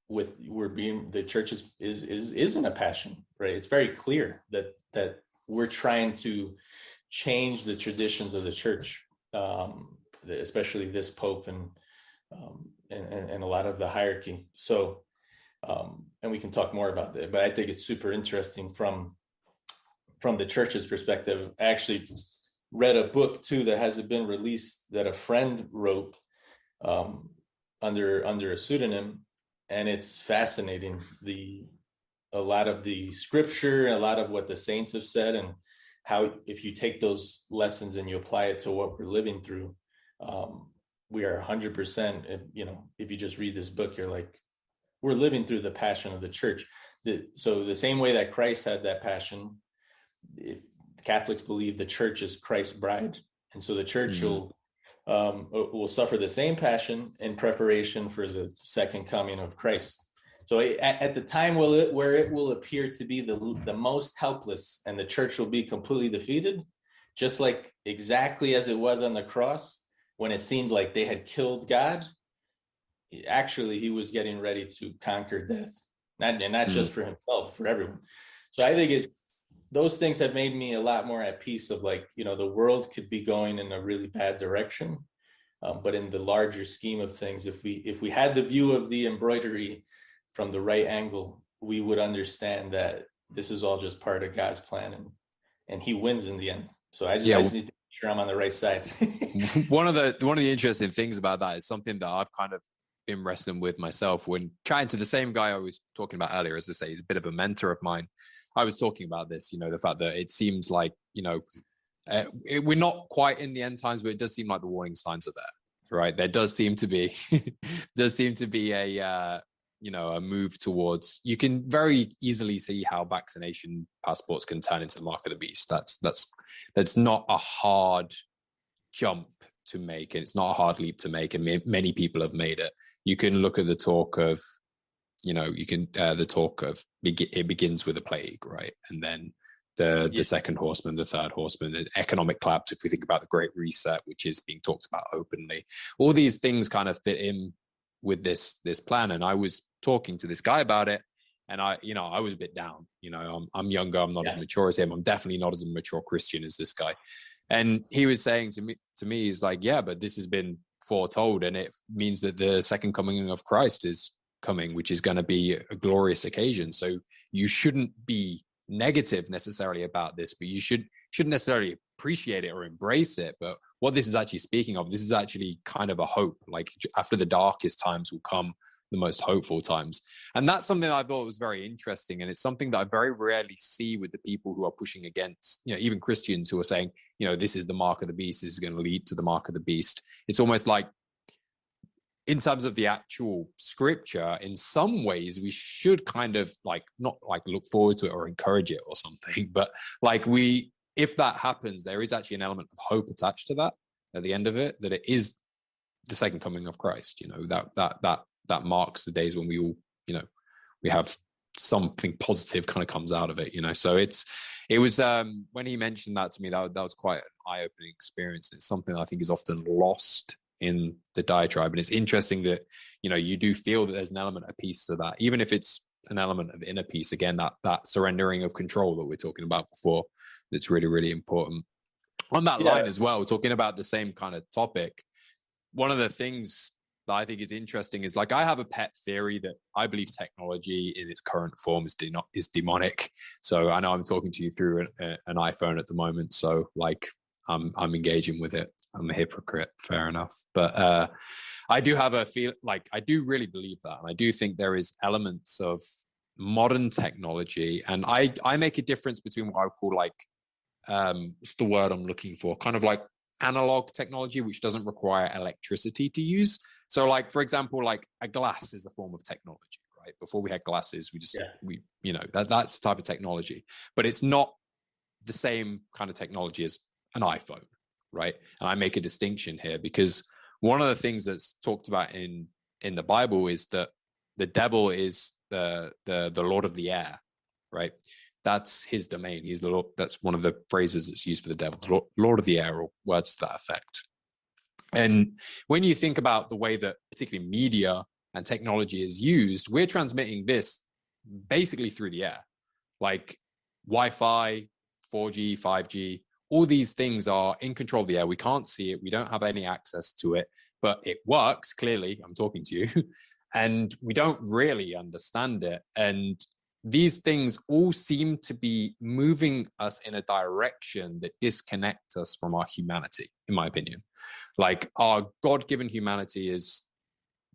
the church is in a passion, right? It's very clear that we're trying to change the traditions of the church, especially this Pope and a lot of the hierarchy. So, and we can talk more about that, but I think it's super interesting from the church's perspective. I actually read a book too that hasn't been released, that a friend wrote under a pseudonym, and it's fascinating. A lot of the scripture, a lot of what the saints have said, and how, if you take those lessons and you apply it to what we're living through, we are 100%. If you just read this book, you're like, we're living through the passion of the church. So the same way that Christ had that passion, if Catholics believe the church is Christ's bride, and so the church will suffer the same passion in preparation for the second coming of Christ. So at the time where it will appear to be the most helpless, and the church will be completely defeated, just like exactly as it was on the cross, when it seemed like they had killed God, actually he was getting ready to conquer death, not just for himself, for everyone. So I think those things have made me a lot more at peace of, like, the world could be going in a really bad direction, but in the larger scheme of things, if we had the view of the embroidery from the right angle, we would understand that this is all just part of God's plan, and he wins in the end. So I just need to make sure I'm on the right side. One of the interesting things about that is something that I've kind of been wrestling with myself when chatting to the same guy I was talking about earlier. As I say, he's a bit of a mentor of mine. I was talking about this, the fact that it seems like, we're not quite in the end times, but it does seem like the warning signs are there. right? There does seem to be a a move towards. You can very easily see how vaccination passports can turn into the mark of the beast. That's not a hard jump to make, and it's not a hard leap to make, and many people have made it. You can look at the talk of, the talk of it begins with a plague, right? And then the second horseman, the third horseman, the economic collapse, if we think about the Great Reset, which is being talked about openly. All these things kind of fit in with this plan. And I was talking to this guy about it, and I was a bit down. I'm younger, I'm not as mature as him. I'm definitely not as a mature Christian as this guy. And he was saying to me, he's like, yeah, but this has been foretold, and it means that the second coming of Christ is coming, which is going to be a glorious occasion. So you shouldn't be negative necessarily about this, but you shouldn't necessarily appreciate it or embrace it. But what this is actually speaking of, this is actually kind of a hope. Like, after the darkest times will come the most hopeful times. And that's something I thought was very interesting. And it's something that I very rarely see with the people who are pushing against, even Christians who are saying, this is the mark of the beast, this is going to lead to the mark of the beast. It's almost like, in terms of the actual scripture, in some ways we should kind of not look forward to it or encourage it or something, but if that happens, there is actually an element of hope attached to that at the end of it, that it is the second coming of Christ. That marks the days when we all, we have something positive kind of comes out of it. So it was when he mentioned that to me, that was quite an eye-opening experience. It's something I think is often lost in the diatribe. And it's interesting that, you do feel that there's an element of peace to that, even if it's an element of inner peace. Again, that surrendering of control that we're talking about before, that's really, really important. On that line as well, talking about the same kind of topic, one of the things that I think is interesting is, I have a pet theory that I believe technology in its current form is demonic. So I know I'm talking to you through an iPhone at the moment. So I'm engaging with it. I'm a hypocrite, fair enough. But I do have a feel, I do really believe that. And I do think there is elements of modern technology. And I make a difference between what I would call what's the word I'm looking for? Kind of analog technology, which doesn't require electricity to use. So for example, a glass is a form of technology, right? Before we had glasses, that's the type of technology, but it's not the same kind of technology as an iPhone, right? And I make a distinction here because one of the things that's talked about in the Bible is that the devil is the Lord of the air, right? That's his domain. He's the Lord. That's one of the phrases that's used for the devil, Lord of the air, or words to that effect. And when you think about the way that particularly media and technology is used, we're transmitting this basically through the air, like Wi-Fi, 4G, 5G. All these things are in control of the air. We can't see it. We don't have any access to it, but it works. Clearly, I'm talking to you, and we don't really understand it. And these things all seem to be moving us in a direction that disconnect us from our humanity, in my opinion. Our God-given humanity is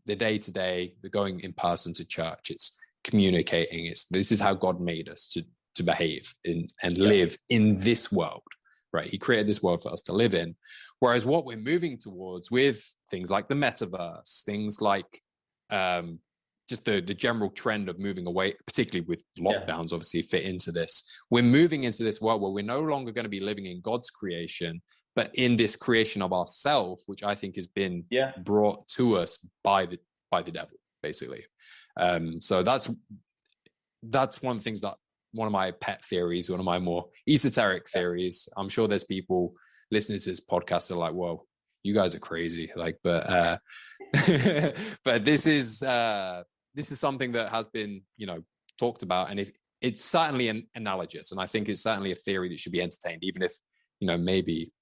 the day-to-day, the going in person to church. It's communicating. This is how God made us to behave and live in this world, right? He created this world for us to live in. Whereas what we're moving towards with things like the metaverse, things like just the general trend of moving away, particularly with lockdowns, obviously fit into this. We're moving into this world where we're no longer going to be living in God's creation, but in this creation of ourselves, which I think has been brought to us by the devil, basically. So that's one of the things that, one of my pet theories, one of my more esoteric theories. I'm sure there's people listening to this podcast that are like, whoa, you guys are crazy. But but this is something that has been, talked about, and if it's certainly an analogous, and I think it's certainly a theory that should be entertained, even if, maybe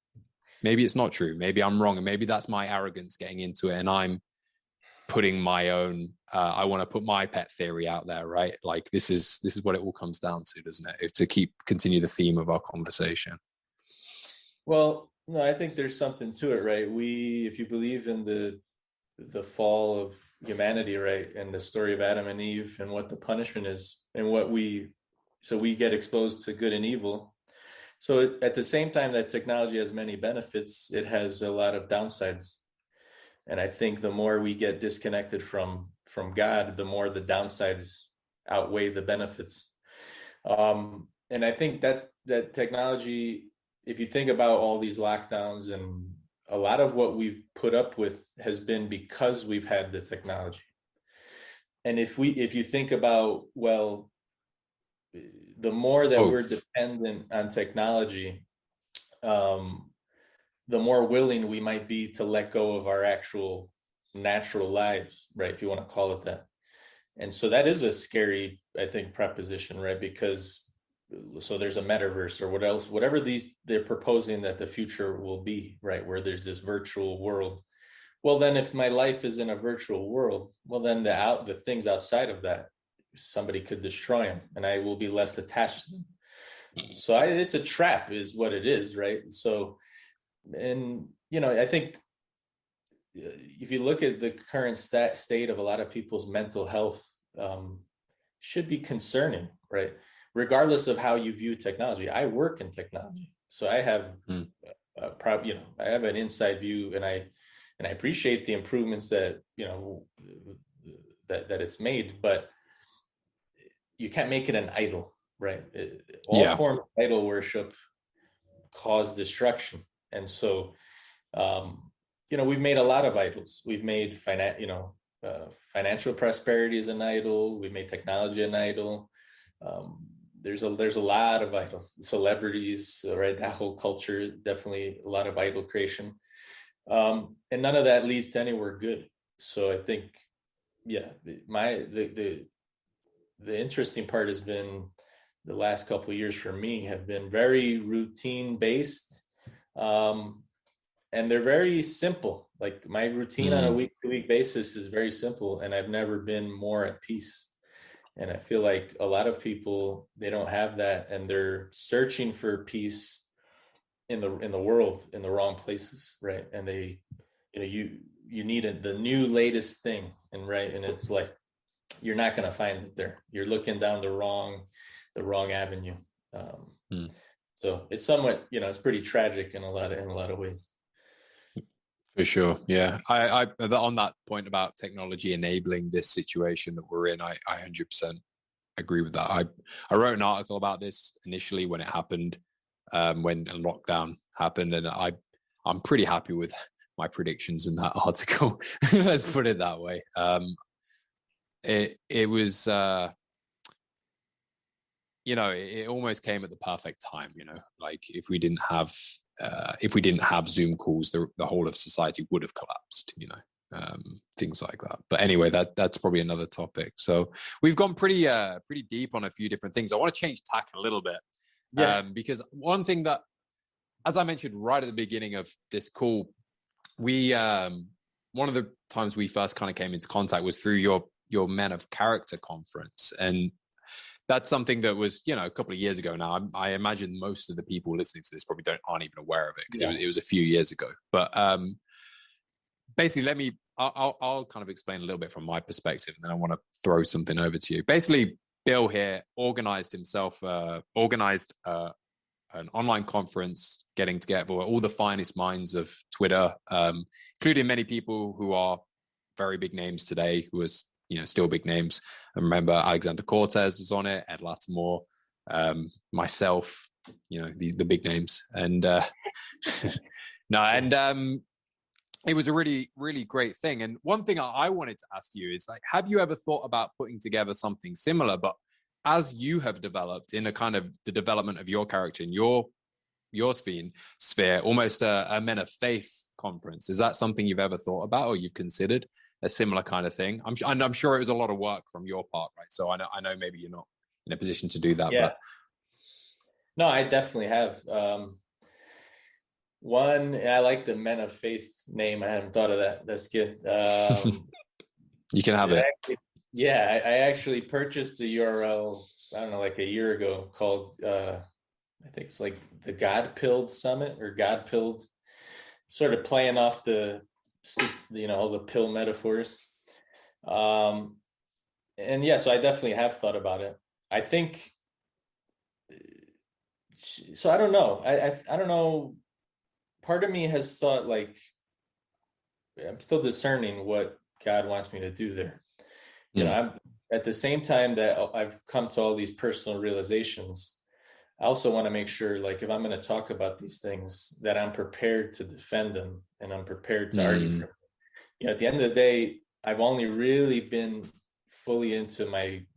it's not true. Maybe I'm wrong, and maybe that's my arrogance getting into it, and I'm putting my own, I want to put my pet theory out there, right? This is what it all comes down to, doesn't it? To continue the theme of our conversation. Well, no, I think there's something to it, right? If you believe in the fall of humanity, right, and the story of Adam and Eve and what the punishment is, and we get exposed to good and evil. So at the same time that technology has many benefits, it has a lot of downsides. And I think the more we get disconnected from God, the more the downsides outweigh the benefits. And I think that technology, if you think about all these lockdowns, and a lot of what we've put up with has been because we've had the technology. And if you think about, well, the more that we're dependent on technology, the more willing we might be to let go of our actual natural lives, right? If you want to call it that. And so that is a scary, I think, proposition, right? Because so there's a metaverse or whatever they're proposing that the future will be, right? Where there's this virtual world. Well, then if my life is in a virtual world, well, then the things outside of that, somebody could destroy them and I will be less attached to them. So it's a trap is what it is, right? So, and, I think if you look at the current state of a lot of people's mental health, should be concerning, right? Regardless of how you view technology. I work in technology, so I have I have an inside view, and I appreciate the improvements that that it's made, but you can't make it an idol, right? All forms of idol worship cause destruction, and so we've made a lot of idols. We've made financial prosperity is an idol. We've made technology an idol. There's a lot of idols, celebrities, right? That whole culture, definitely a lot of idol creation, and none of that leads to anywhere good. So I think, the interesting part has been the last couple of years for me have been very routine based, and they're very simple. Like my routine on a week-to-week basis is very simple, and I've never been more at peace. And I feel like a lot of people, they don't have that, and they're searching for peace in the world in the wrong places, right? And they, you need the new latest thing, and right, and it's like you're not going to find it there. You're looking down the wrong avenue. So it's somewhat, it's pretty tragic in a lot of ways. For sure. Yeah. I on that point about technology enabling this situation that we're in, I 100% agree with that. I wrote an article about this initially when it happened, when a lockdown happened, and I'm pretty happy with my predictions in that article. Let's put it that way. It was it almost came at the perfect time, like if we didn't have Zoom calls, the whole of society would have collapsed, things like that. But anyway, that's probably another topic. So we've gone pretty deep on a few different things. I want to change tack a little bit, because one thing that, as I mentioned right at the beginning of this call, we one of the times we first kind of came into contact was through your Men of Character conference, and that's something that was, a couple of years ago now. I imagine most of the people listening to this probably aren't even aware of it, because it was a few years ago. But basically, I'll kind of explain a little bit from my perspective, and then I want to throw something over to you. Basically, Bill here organized an online conference, getting together all the finest minds of Twitter, including many people who are very big names today, who was still big names. I remember Alexander Cortez was on it, Ed Latimore, myself, the big names. And it was a really, really great thing. And one thing I wanted to ask you is, like, have you ever thought about putting together something similar, but as you have developed in a kind of the development of your character in your sphere, almost a Men of Faith conference? Is that something you've ever thought about, or you've considered a similar kind of thing? I'm sure it was a lot of work from your part, right? So I know maybe you're not in a position to do that. Yeah. But No, I definitely have. One, I like the Men of Faith name. I hadn't thought of that. That's good. You can have it. I actually purchased the URL, I don't know, like a year ago, called I think it's like the God-Pilled Summit, or God-Pilled, sort of playing off the all the pill metaphors. And so I definitely have thought about it. I think so. I don't know. I don't know. Part of me has thought, like, I'm still discerning what God wants me to do there. You know, Mm. I'm at the same time that I've come to all these personal realizations. I also want to make sure, like, if I'm going to talk about these things, that I'm prepared to defend them and I'm prepared to argue for Mm. them. You know, at the end of the day, I've only really been fully into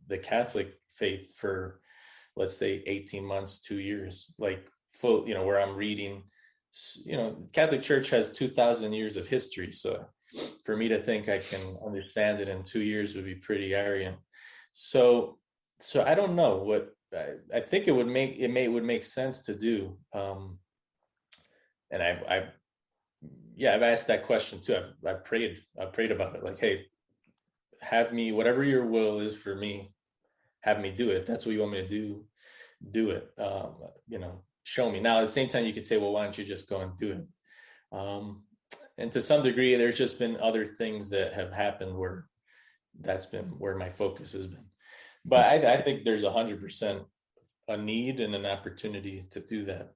the Catholic faith for, let's say, 18 months, 2 years, like full, you know, where I'm reading, you know, the Catholic Church has 2000 years of history. So for me to think I can understand it in 2 years would be pretty arrogant. So, so I don't know what, I think it would make sense to do. And yeah, I've asked that question too. I've prayed about it. Like, hey, have me, whatever your will is for me, have me do it. If that's what you want me to do it. You know, show me. Now, at the same time, you could say, well, why don't you just go and do it? And to some degree, there's just been other things that have happened where that's been where my focus has been. But I think there's 100% a need and an opportunity to do that.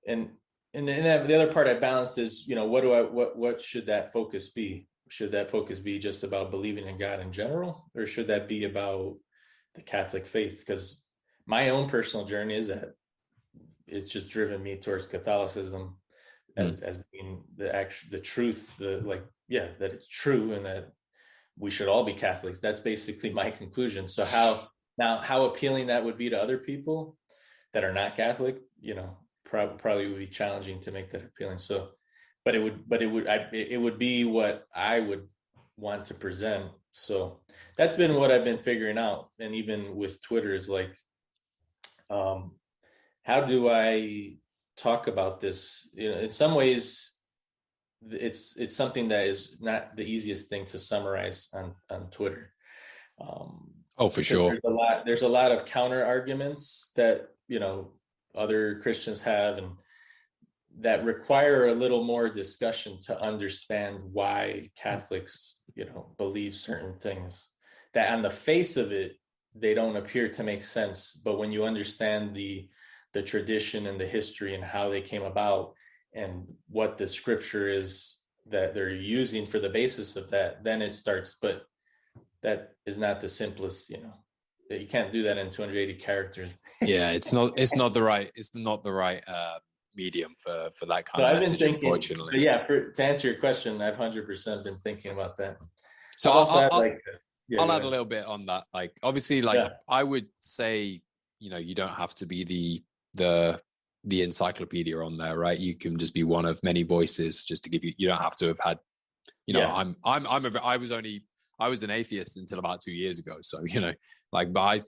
And the other part I balanced is, you know, what should that focus be? Should that focus be just about believing in God in general, or should that be about the Catholic faith? Because my own personal journey is that it's just driven me towards Catholicism Mm. as being the truth, that it's true and that we should all be Catholics. That's basically my conclusion. So how appealing that would be to other people that are not Catholic, you know, probably would be challenging to make that appealing. So, but it would be what I would want to present. So that's been what I've been figuring out. And even with Twitter is like, how do I talk about this? You know, in some ways, it's something that is not the easiest thing to summarize on Twitter. Oh, for Because sure. there's a lot of counter arguments that, you know, other Christians have, and that require a little more discussion to understand why Catholics, you know, believe certain things that on the face of it, they don't appear to make sense. But when you understand the tradition and the history and how they came about and what the scripture is that they're using for the basis of that, then it starts. But that is not the simplest, you know, you can't do that in 280 characters. Yeah, it's not the right medium for that kind So of I've been message, thinking, unfortunately. but yeah, to answer your question, I've 100% been thinking about that. So I've also had like, yeah, I'll go add a ahead. little bit on that. Like, obviously, like, Yeah, I would say, you know, you don't have to be the encyclopedia on there, right? You can just be one of many voices, just to give you. You don't have to have had, you know, yeah, I was an atheist until about 2 years ago. So, you know, like, but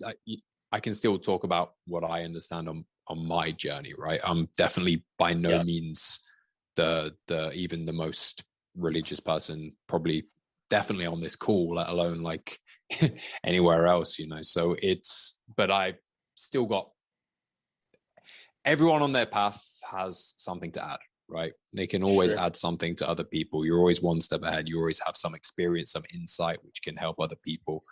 I can still talk about what I understand on my journey, right? I'm definitely by no yeah, means the even the most religious person, probably definitely on this call, let alone like anywhere else, you know. So but I've still got, everyone on their path has something to add, right? They can always sure. add something to other people. You're always one step ahead. You always have some experience, some insight, which can help other people.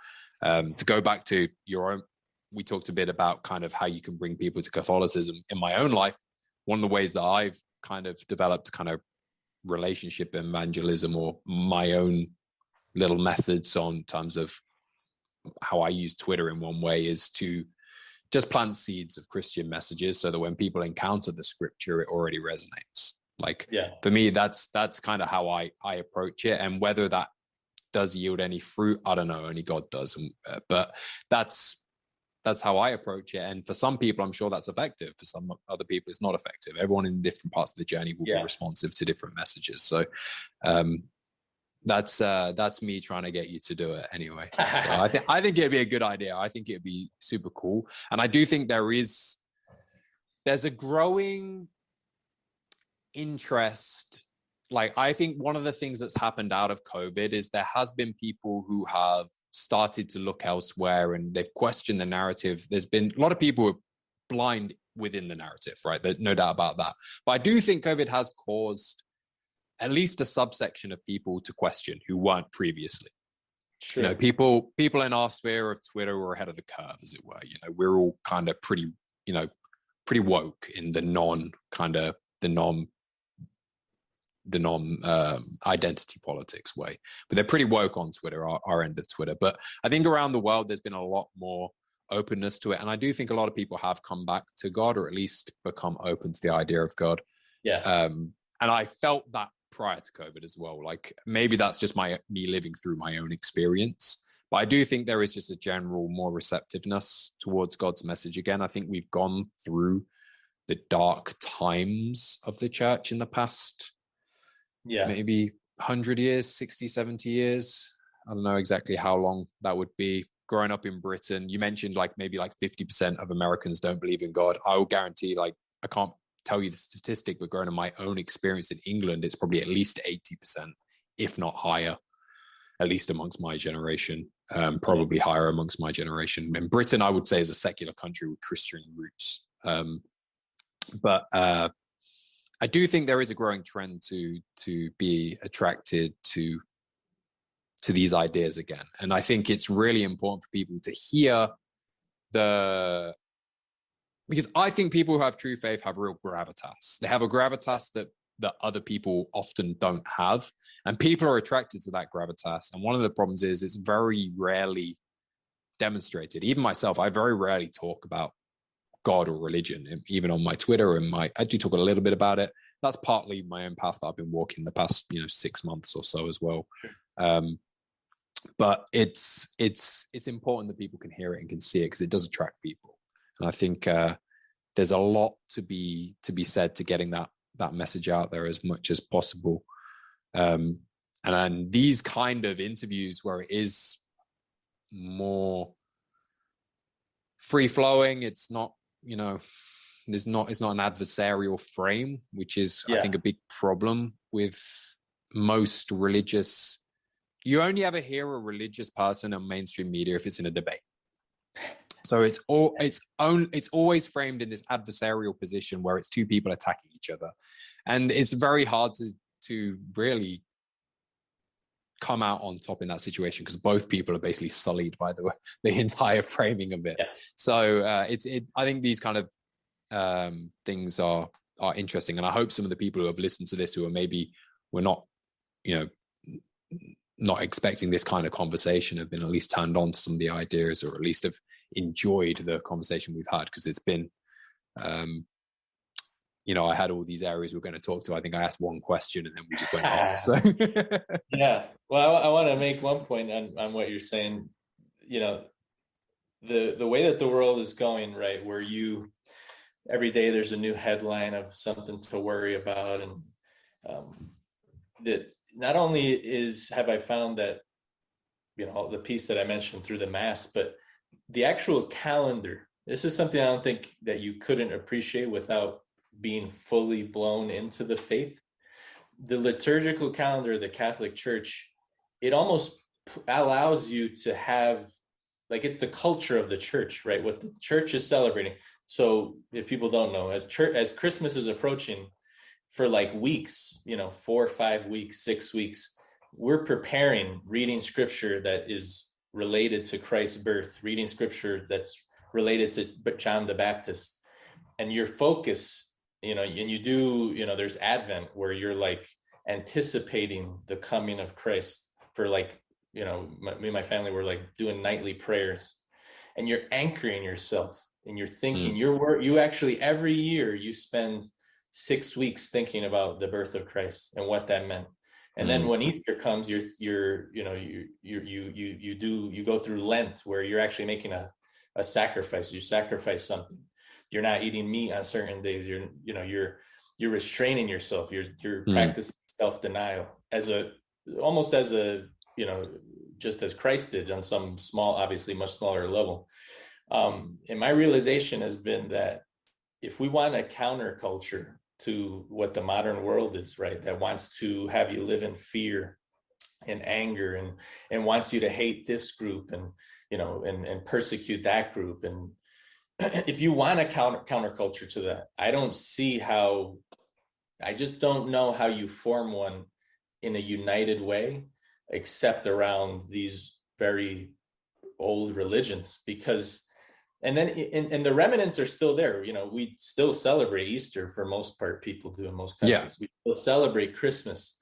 To go back to your own, we talked a bit about kind of how you can bring people to Catholicism. In my own life, one of the ways that I've kind of developed kind of relationship evangelism, or my own little methods on terms of how I use Twitter in one way, is to just plant seeds of Christian messages so that when people encounter the scripture, it already resonates. Like, Yeah, for me, that's kind of how I approach it. And whether that does yield any fruit, I don't know, only God does. But that's how I approach it. And for some people, I'm sure that's effective. For some other people, it's not effective. Everyone in different parts of the journey will be yeah. responsive to different messages. So that's me trying to get you to do it anyway. So I think it'd be a good idea. I think it'd be super cool. And I do think there's a growing interest. Like, I think one of the things that's happened out of COVID is there has been people who have started to look elsewhere, and they've questioned the narrative. There's been a lot of people who are blind within the narrative, right? There's no doubt about that. But I do think COVID has caused at least a subsection of people to question who weren't previously. Sure. You know, people in our sphere of Twitter were ahead of the curve, as it were. You know, we're all kind of pretty woke in the non identity politics way, but they're pretty woke on Twitter, our end of Twitter. But I think around the world there's been a lot more openness to it, and I do think a lot of people have come back to God, or at least become open to the idea of God. And I felt that prior to COVID as well. Like, maybe that's just me living through my own experience, but I do think there is just a general more receptiveness towards God's message again. I think we've gone through the dark times of the church in the past maybe 100 years, 60, 70 years. I don't know exactly how long that would be. Growing up in Britain, you mentioned maybe 50% of Americans don't believe in God. I will guarantee, I can't tell you the statistic, but growing in my own experience in England, it's probably at least 80%, if not higher, at least amongst my generation, probably higher amongst my generation. In Britain, I would say, is a secular country with Christian roots. But I do think there is a growing trend to be attracted to these ideas again. And I think it's really important for people to hear because I think people who have true faith have real gravitas. They have a gravitas that other people often don't have. And people are attracted to that gravitas. And one of the problems is it's very rarely demonstrated. Even myself, I very rarely talk about God or religion, even on my Twitter, and I do talk a little bit about it. That's partly my own path that I've been walking the past 6 months or so as well. But it's important that people can hear it and can see it, because it does attract people. And I think there's a lot to be said to getting that message out there as much as possible. And then these kind of interviews where it is more free flowing, it's not it's not an adversarial frame, which is I think a big problem with most religious. You only ever hear a religious person on mainstream media if it's in a debate. So it's always framed in this adversarial position where it's two people attacking each other, and it's very hard to really come out on top in that situation, because both people are basically sullied by the entire framing of it. So I think these kind of things are interesting, and I hope some of the people who have listened to this, who are maybe we're not not expecting this kind of conversation, have been at least turned on to some of the ideas, or at least have enjoyed the conversation we've had, because it's been I had all these areas we're going to talk to. I think I asked one question and then we just went off. So well, I want to make one point on what you're saying. The way that the world is going, right, where every day there's a new headline of something to worry about, and that not only have I found that the piece that I mentioned through the mass, but the actual calendar. This is something I don't think that you couldn't appreciate without being fully blown into the faith. The liturgical calendar of the Catholic Church, it almost allows you to have, it's the culture of the church, right? What the church is celebrating. So if people don't know, as Christmas is approaching, for weeks, 4 or 5 weeks, 6 weeks, we're preparing, reading scripture that is related to Christ's birth, reading scripture that's related to John the Baptist. And your focus, and you do, there's Advent, where you're anticipating the coming of Christ for me and my family were doing nightly prayers, and you're anchoring yourself, and you're thinking you actually every year you spend 6 weeks thinking about the birth of Christ and what that meant. And then when Easter comes, you go through Lent, where you're actually making a sacrifice. You sacrifice something. You're not eating meat on certain days. You're restraining yourself. You're practicing self-denial almost as just as Christ did on some small, obviously much smaller level. And my realization has been that if we want a counterculture to what the modern world is, right, that wants to have you live in fear and anger and wants you to hate this group and and persecute that group, and if you want a counterculture to that, I just don't know how you form one in a united way, except around these very old religions, because And then, and the remnants are still there. We still celebrate Easter for most part. People do in most countries. We still celebrate Christmas.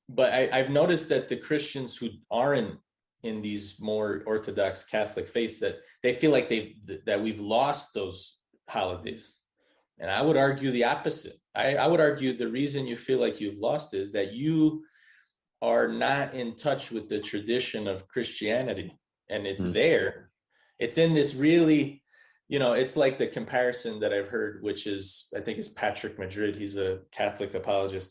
But I've noticed that the Christians who aren't in these more Orthodox Catholic faiths, that they feel like that we've lost those holidays. And I would argue the opposite. I would argue the reason you feel like you've lost is that you are not in touch with the tradition of Christianity. And it's there. It's in this really, it's like the comparison that I've heard, which is, I think it's Patrick Madrid. He's a Catholic apologist,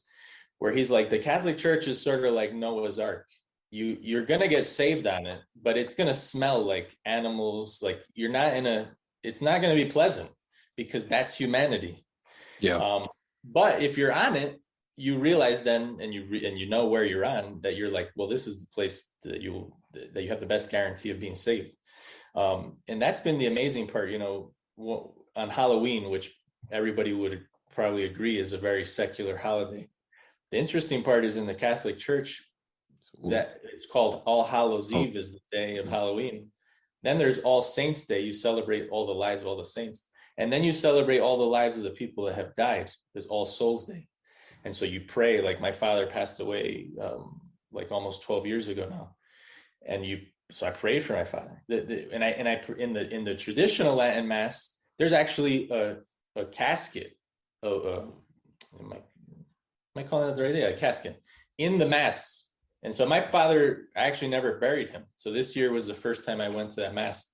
where he's like, the Catholic Church is sort of like Noah's Ark. You're going to get saved on it, but it's going to smell like animals. Like it's not going to be pleasant, because that's humanity. Yeah. But if you're on it, you realize then, and you know where you're on, that you're like, well, this is the place that you have the best guarantee of being saved. And that's been the amazing part, on Halloween, which everybody would probably agree is a very secular holiday. The interesting part is in the Catholic Church, that it's called All Hallows Eve is the day of Halloween. Then there's All Saints Day. You celebrate all the lives of all the saints. And then you celebrate all the lives of the people that have died. There's All Souls Day. And so you pray, like my father passed away like almost 12 years ago now. So I prayed for my father. And I in the traditional Latin Mass, there's actually a casket. Am I calling it the right day? A casket in the Mass. And so my father, I actually never buried him. So this year was the first time I went to that Mass.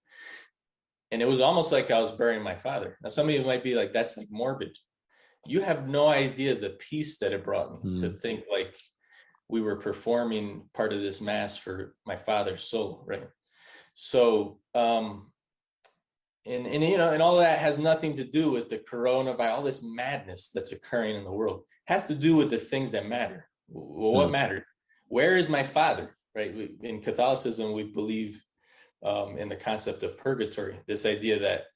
And it was almost like I was burying my father. Now, some of you might be like, that's like morbid. You have no idea the peace that it brought me to think like we were performing part of this Mass for my father's soul, right? So, and all of that has nothing to do with the coronavirus, all this madness that's occurring in the world. It has to do with the things that matter. Well, what matters? Where is my father, right? In Catholicism, we believe in the concept of purgatory, this idea that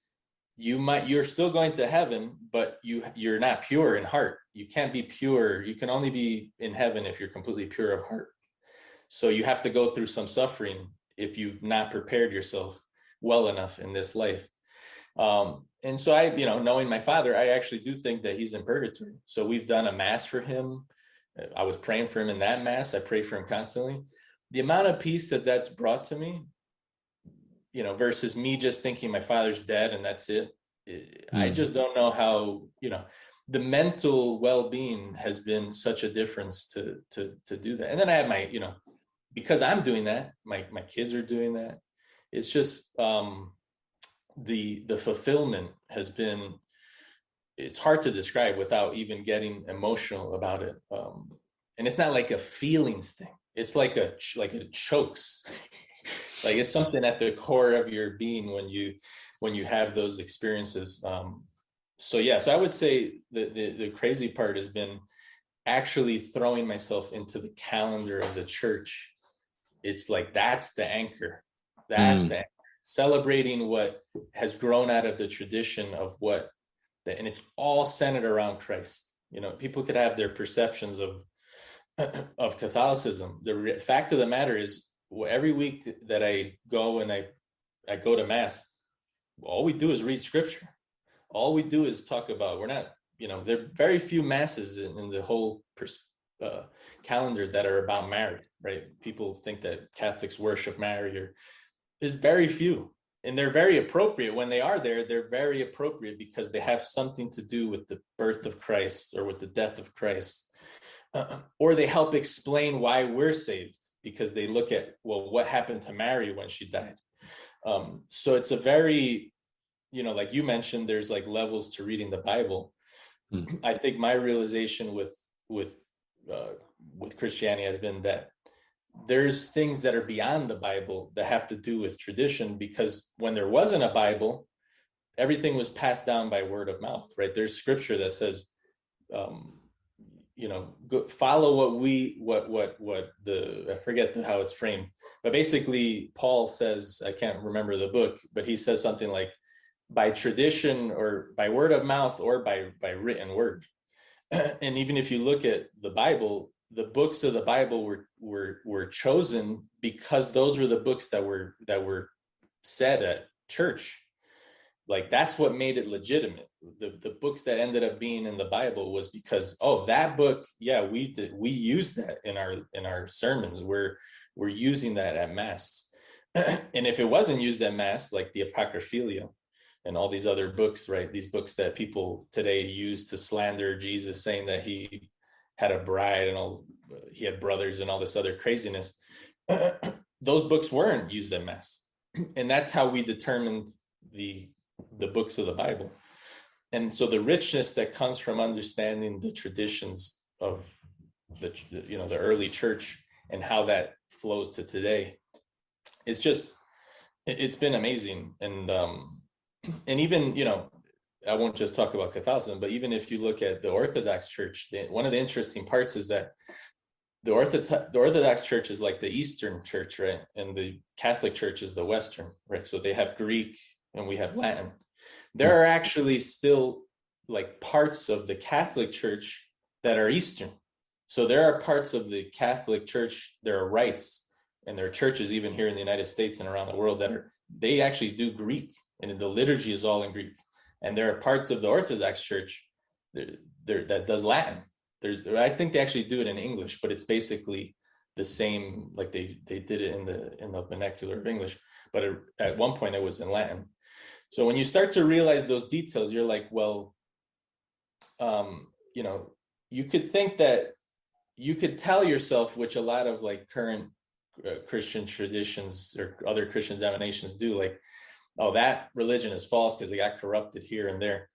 you're still going to heaven, but you're not pure in heart. You can't be pure. You can only be in heaven if you're completely pure of heart. So you have to go through some suffering if you've not prepared yourself well enough in this life. And so I, knowing my father, I actually do think that he's in purgatory. So we've done a Mass for him. I was praying for him in that Mass. I pray for him constantly. The amount of peace that's brought to me, versus me just thinking my father's dead and that's it. I just don't know how, the mental well-being has been such a difference to do that. And then I have my, because I'm doing that, my kids are doing that. It's just the fulfillment has been, it's hard to describe without even getting emotional about it. And it's not like a feelings thing. It's like it chokes. Like it's something at the core of your being when you have those experiences. So I would say the crazy part has been actually throwing myself into the calendar of the church. It's like, that's the anchor. That's the anchor. Celebrating what has grown out of the tradition of and it's all centered around Christ. People could have their perceptions of Catholicism. The fact of the matter is, every week that I go and I go to Mass, all we do is read scripture. All we do is talk about, we're not, there are very few Masses in the whole calendar that are about marriage, right? People think that Catholics worship Mary, there's very few. And they're very appropriate. When they are there, they're very appropriate because they have something to do with the birth of Christ or with the death of Christ. Or they help explain why we're saved, because they look at, well, what happened to Mary when she died? So it's a very, like you mentioned, there's like levels to reading the Bible. I think my realization with Christianity has been that there's things that are beyond the Bible that have to do with tradition, because when there wasn't a Bible, everything was passed down by word of mouth, right? There's scripture that says, follow I forget how it's framed, but basically Paul says, I can't remember the book, but he says something like, by tradition or by word of mouth or by written word. And even if you look at the Bible, the books of the Bible were chosen because those were the books that were said at church. Like that's what made it legitimate. The books that ended up being in the Bible was because, oh, that book, yeah, we use that in our sermons. We're using that at mass. And if it wasn't used at mass, like the Apocryphalia and all these other books, right? These books that people today use to slander Jesus, saying that he had a bride and all, he had brothers and all this other craziness. Those books weren't used at mass. And that's how we determined the books of the Bible. And so the richness that comes from understanding the traditions of the early church and how that flows to today, it's been amazing. And even, I won't just talk about Catholicism, but even if you look at the Orthodox Church, one of the interesting parts is that the Orthodox Church is like the Eastern Church, right? And the Catholic Church is the Western, right? So they have Greek and we have Latin. There are actually still like parts of the Catholic Church that are Eastern. So there are parts of the Catholic Church, there are rites, and there are churches even here in the United States and around the world they actually do Greek, and the liturgy is all in Greek. And there are parts of the Orthodox Church that does Latin. I think they actually do it in English, but it's basically the same, like they did it in the vernacular of English, but at one point it was in Latin. So when you start to realize those details, you're like, well, you could think that you could tell yourself, which a lot of like current Christian traditions or other Christian denominations do, like, oh, that religion is false because they got corrupted here and there.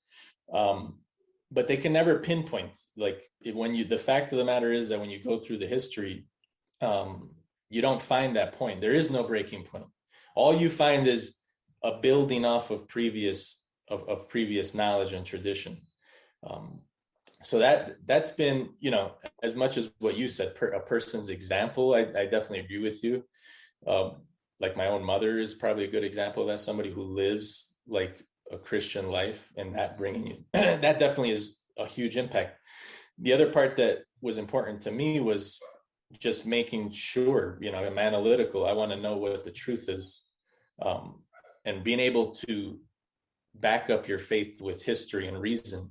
But they can never pinpoint, like the fact of the matter is that when you go through the history, you don't find that point. There is no breaking point. All you find is a building off of previous knowledge and tradition. So that's been, as much as what you said, a person's example, I definitely agree with you. Like my own mother is probably a good example of that, somebody who lives like a Christian life, and that bringing you, that definitely is a huge impact. The other part that was important to me was just making sure, I'm analytical. I want to know what the truth is, and being able to back up your faith with history and reason.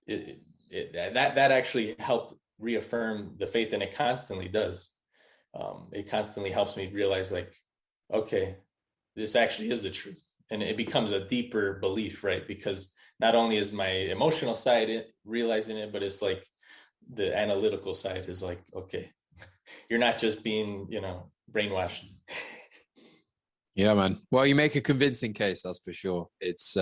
That actually helped reaffirm the faith, and it constantly does. It constantly helps me realize, like, okay, this actually is the truth. And it becomes a deeper belief, right? Because not only is my emotional side realizing it, but it's like the analytical side is like, okay, you're not just being, brainwashed. Yeah, man. Well, you make a convincing case, that's for sure. It's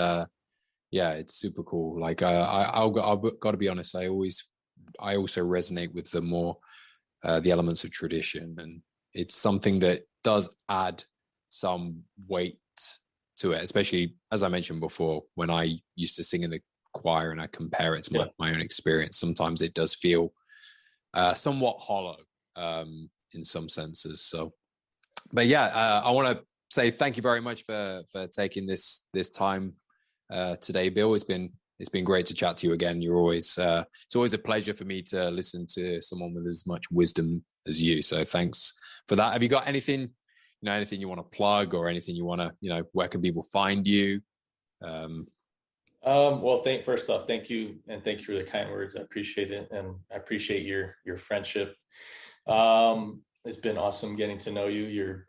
it's super cool. Like I've got to be honest, I also resonate with the elements of tradition, and it's something that does add some weight to it, especially as I mentioned before, when I used to sing in the choir and I compare it to my own experience. Sometimes it does feel somewhat hollow in some senses. So, but I want to say thank you very much for taking this time today, Bill. It's been great to chat to you again. You're always it's always a pleasure for me to listen to someone with as much wisdom as you. So thanks for that. Have you got anything you want to plug, or anything you want to, where can people find you? Well, first off, thank you, and thank you for the kind words. I appreciate it, and I appreciate your friendship. It's been awesome getting to know you. You're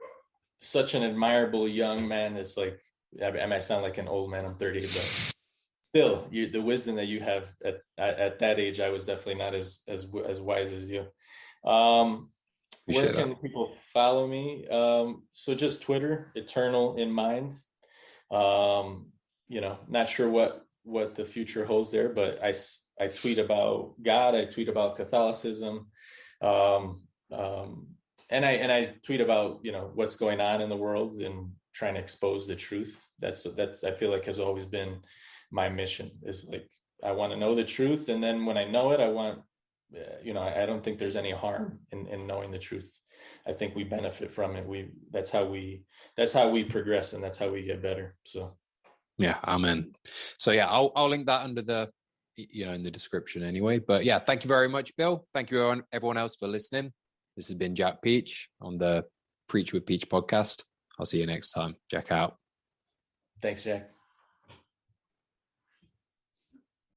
such an admirable young man. It's like, I might sound like an old man. I'm 30, but still, the wisdom that you have at that age, I was definitely not as wise as you. Where can people follow me? So just Twitter, Eternal in Mind. Not sure what the future holds there, but I tweet about God. I tweet about Catholicism, and I tweet about what's going on in the world and trying to expose the truth. That's I feel like has always been my mission. Is like, I want to know the truth, and then when I know it, I want. I don't think there's any harm in knowing the truth. I think we benefit from it. That's how we progress, and that's how we get better. So, yeah, amen. So I'll link that under the, in the description anyway. But yeah, thank you very much, Bill. Thank you everyone else for listening. This has been Jack Peach on the Preach with Peach podcast. I'll see you next time. Jack out. Thanks, Jack.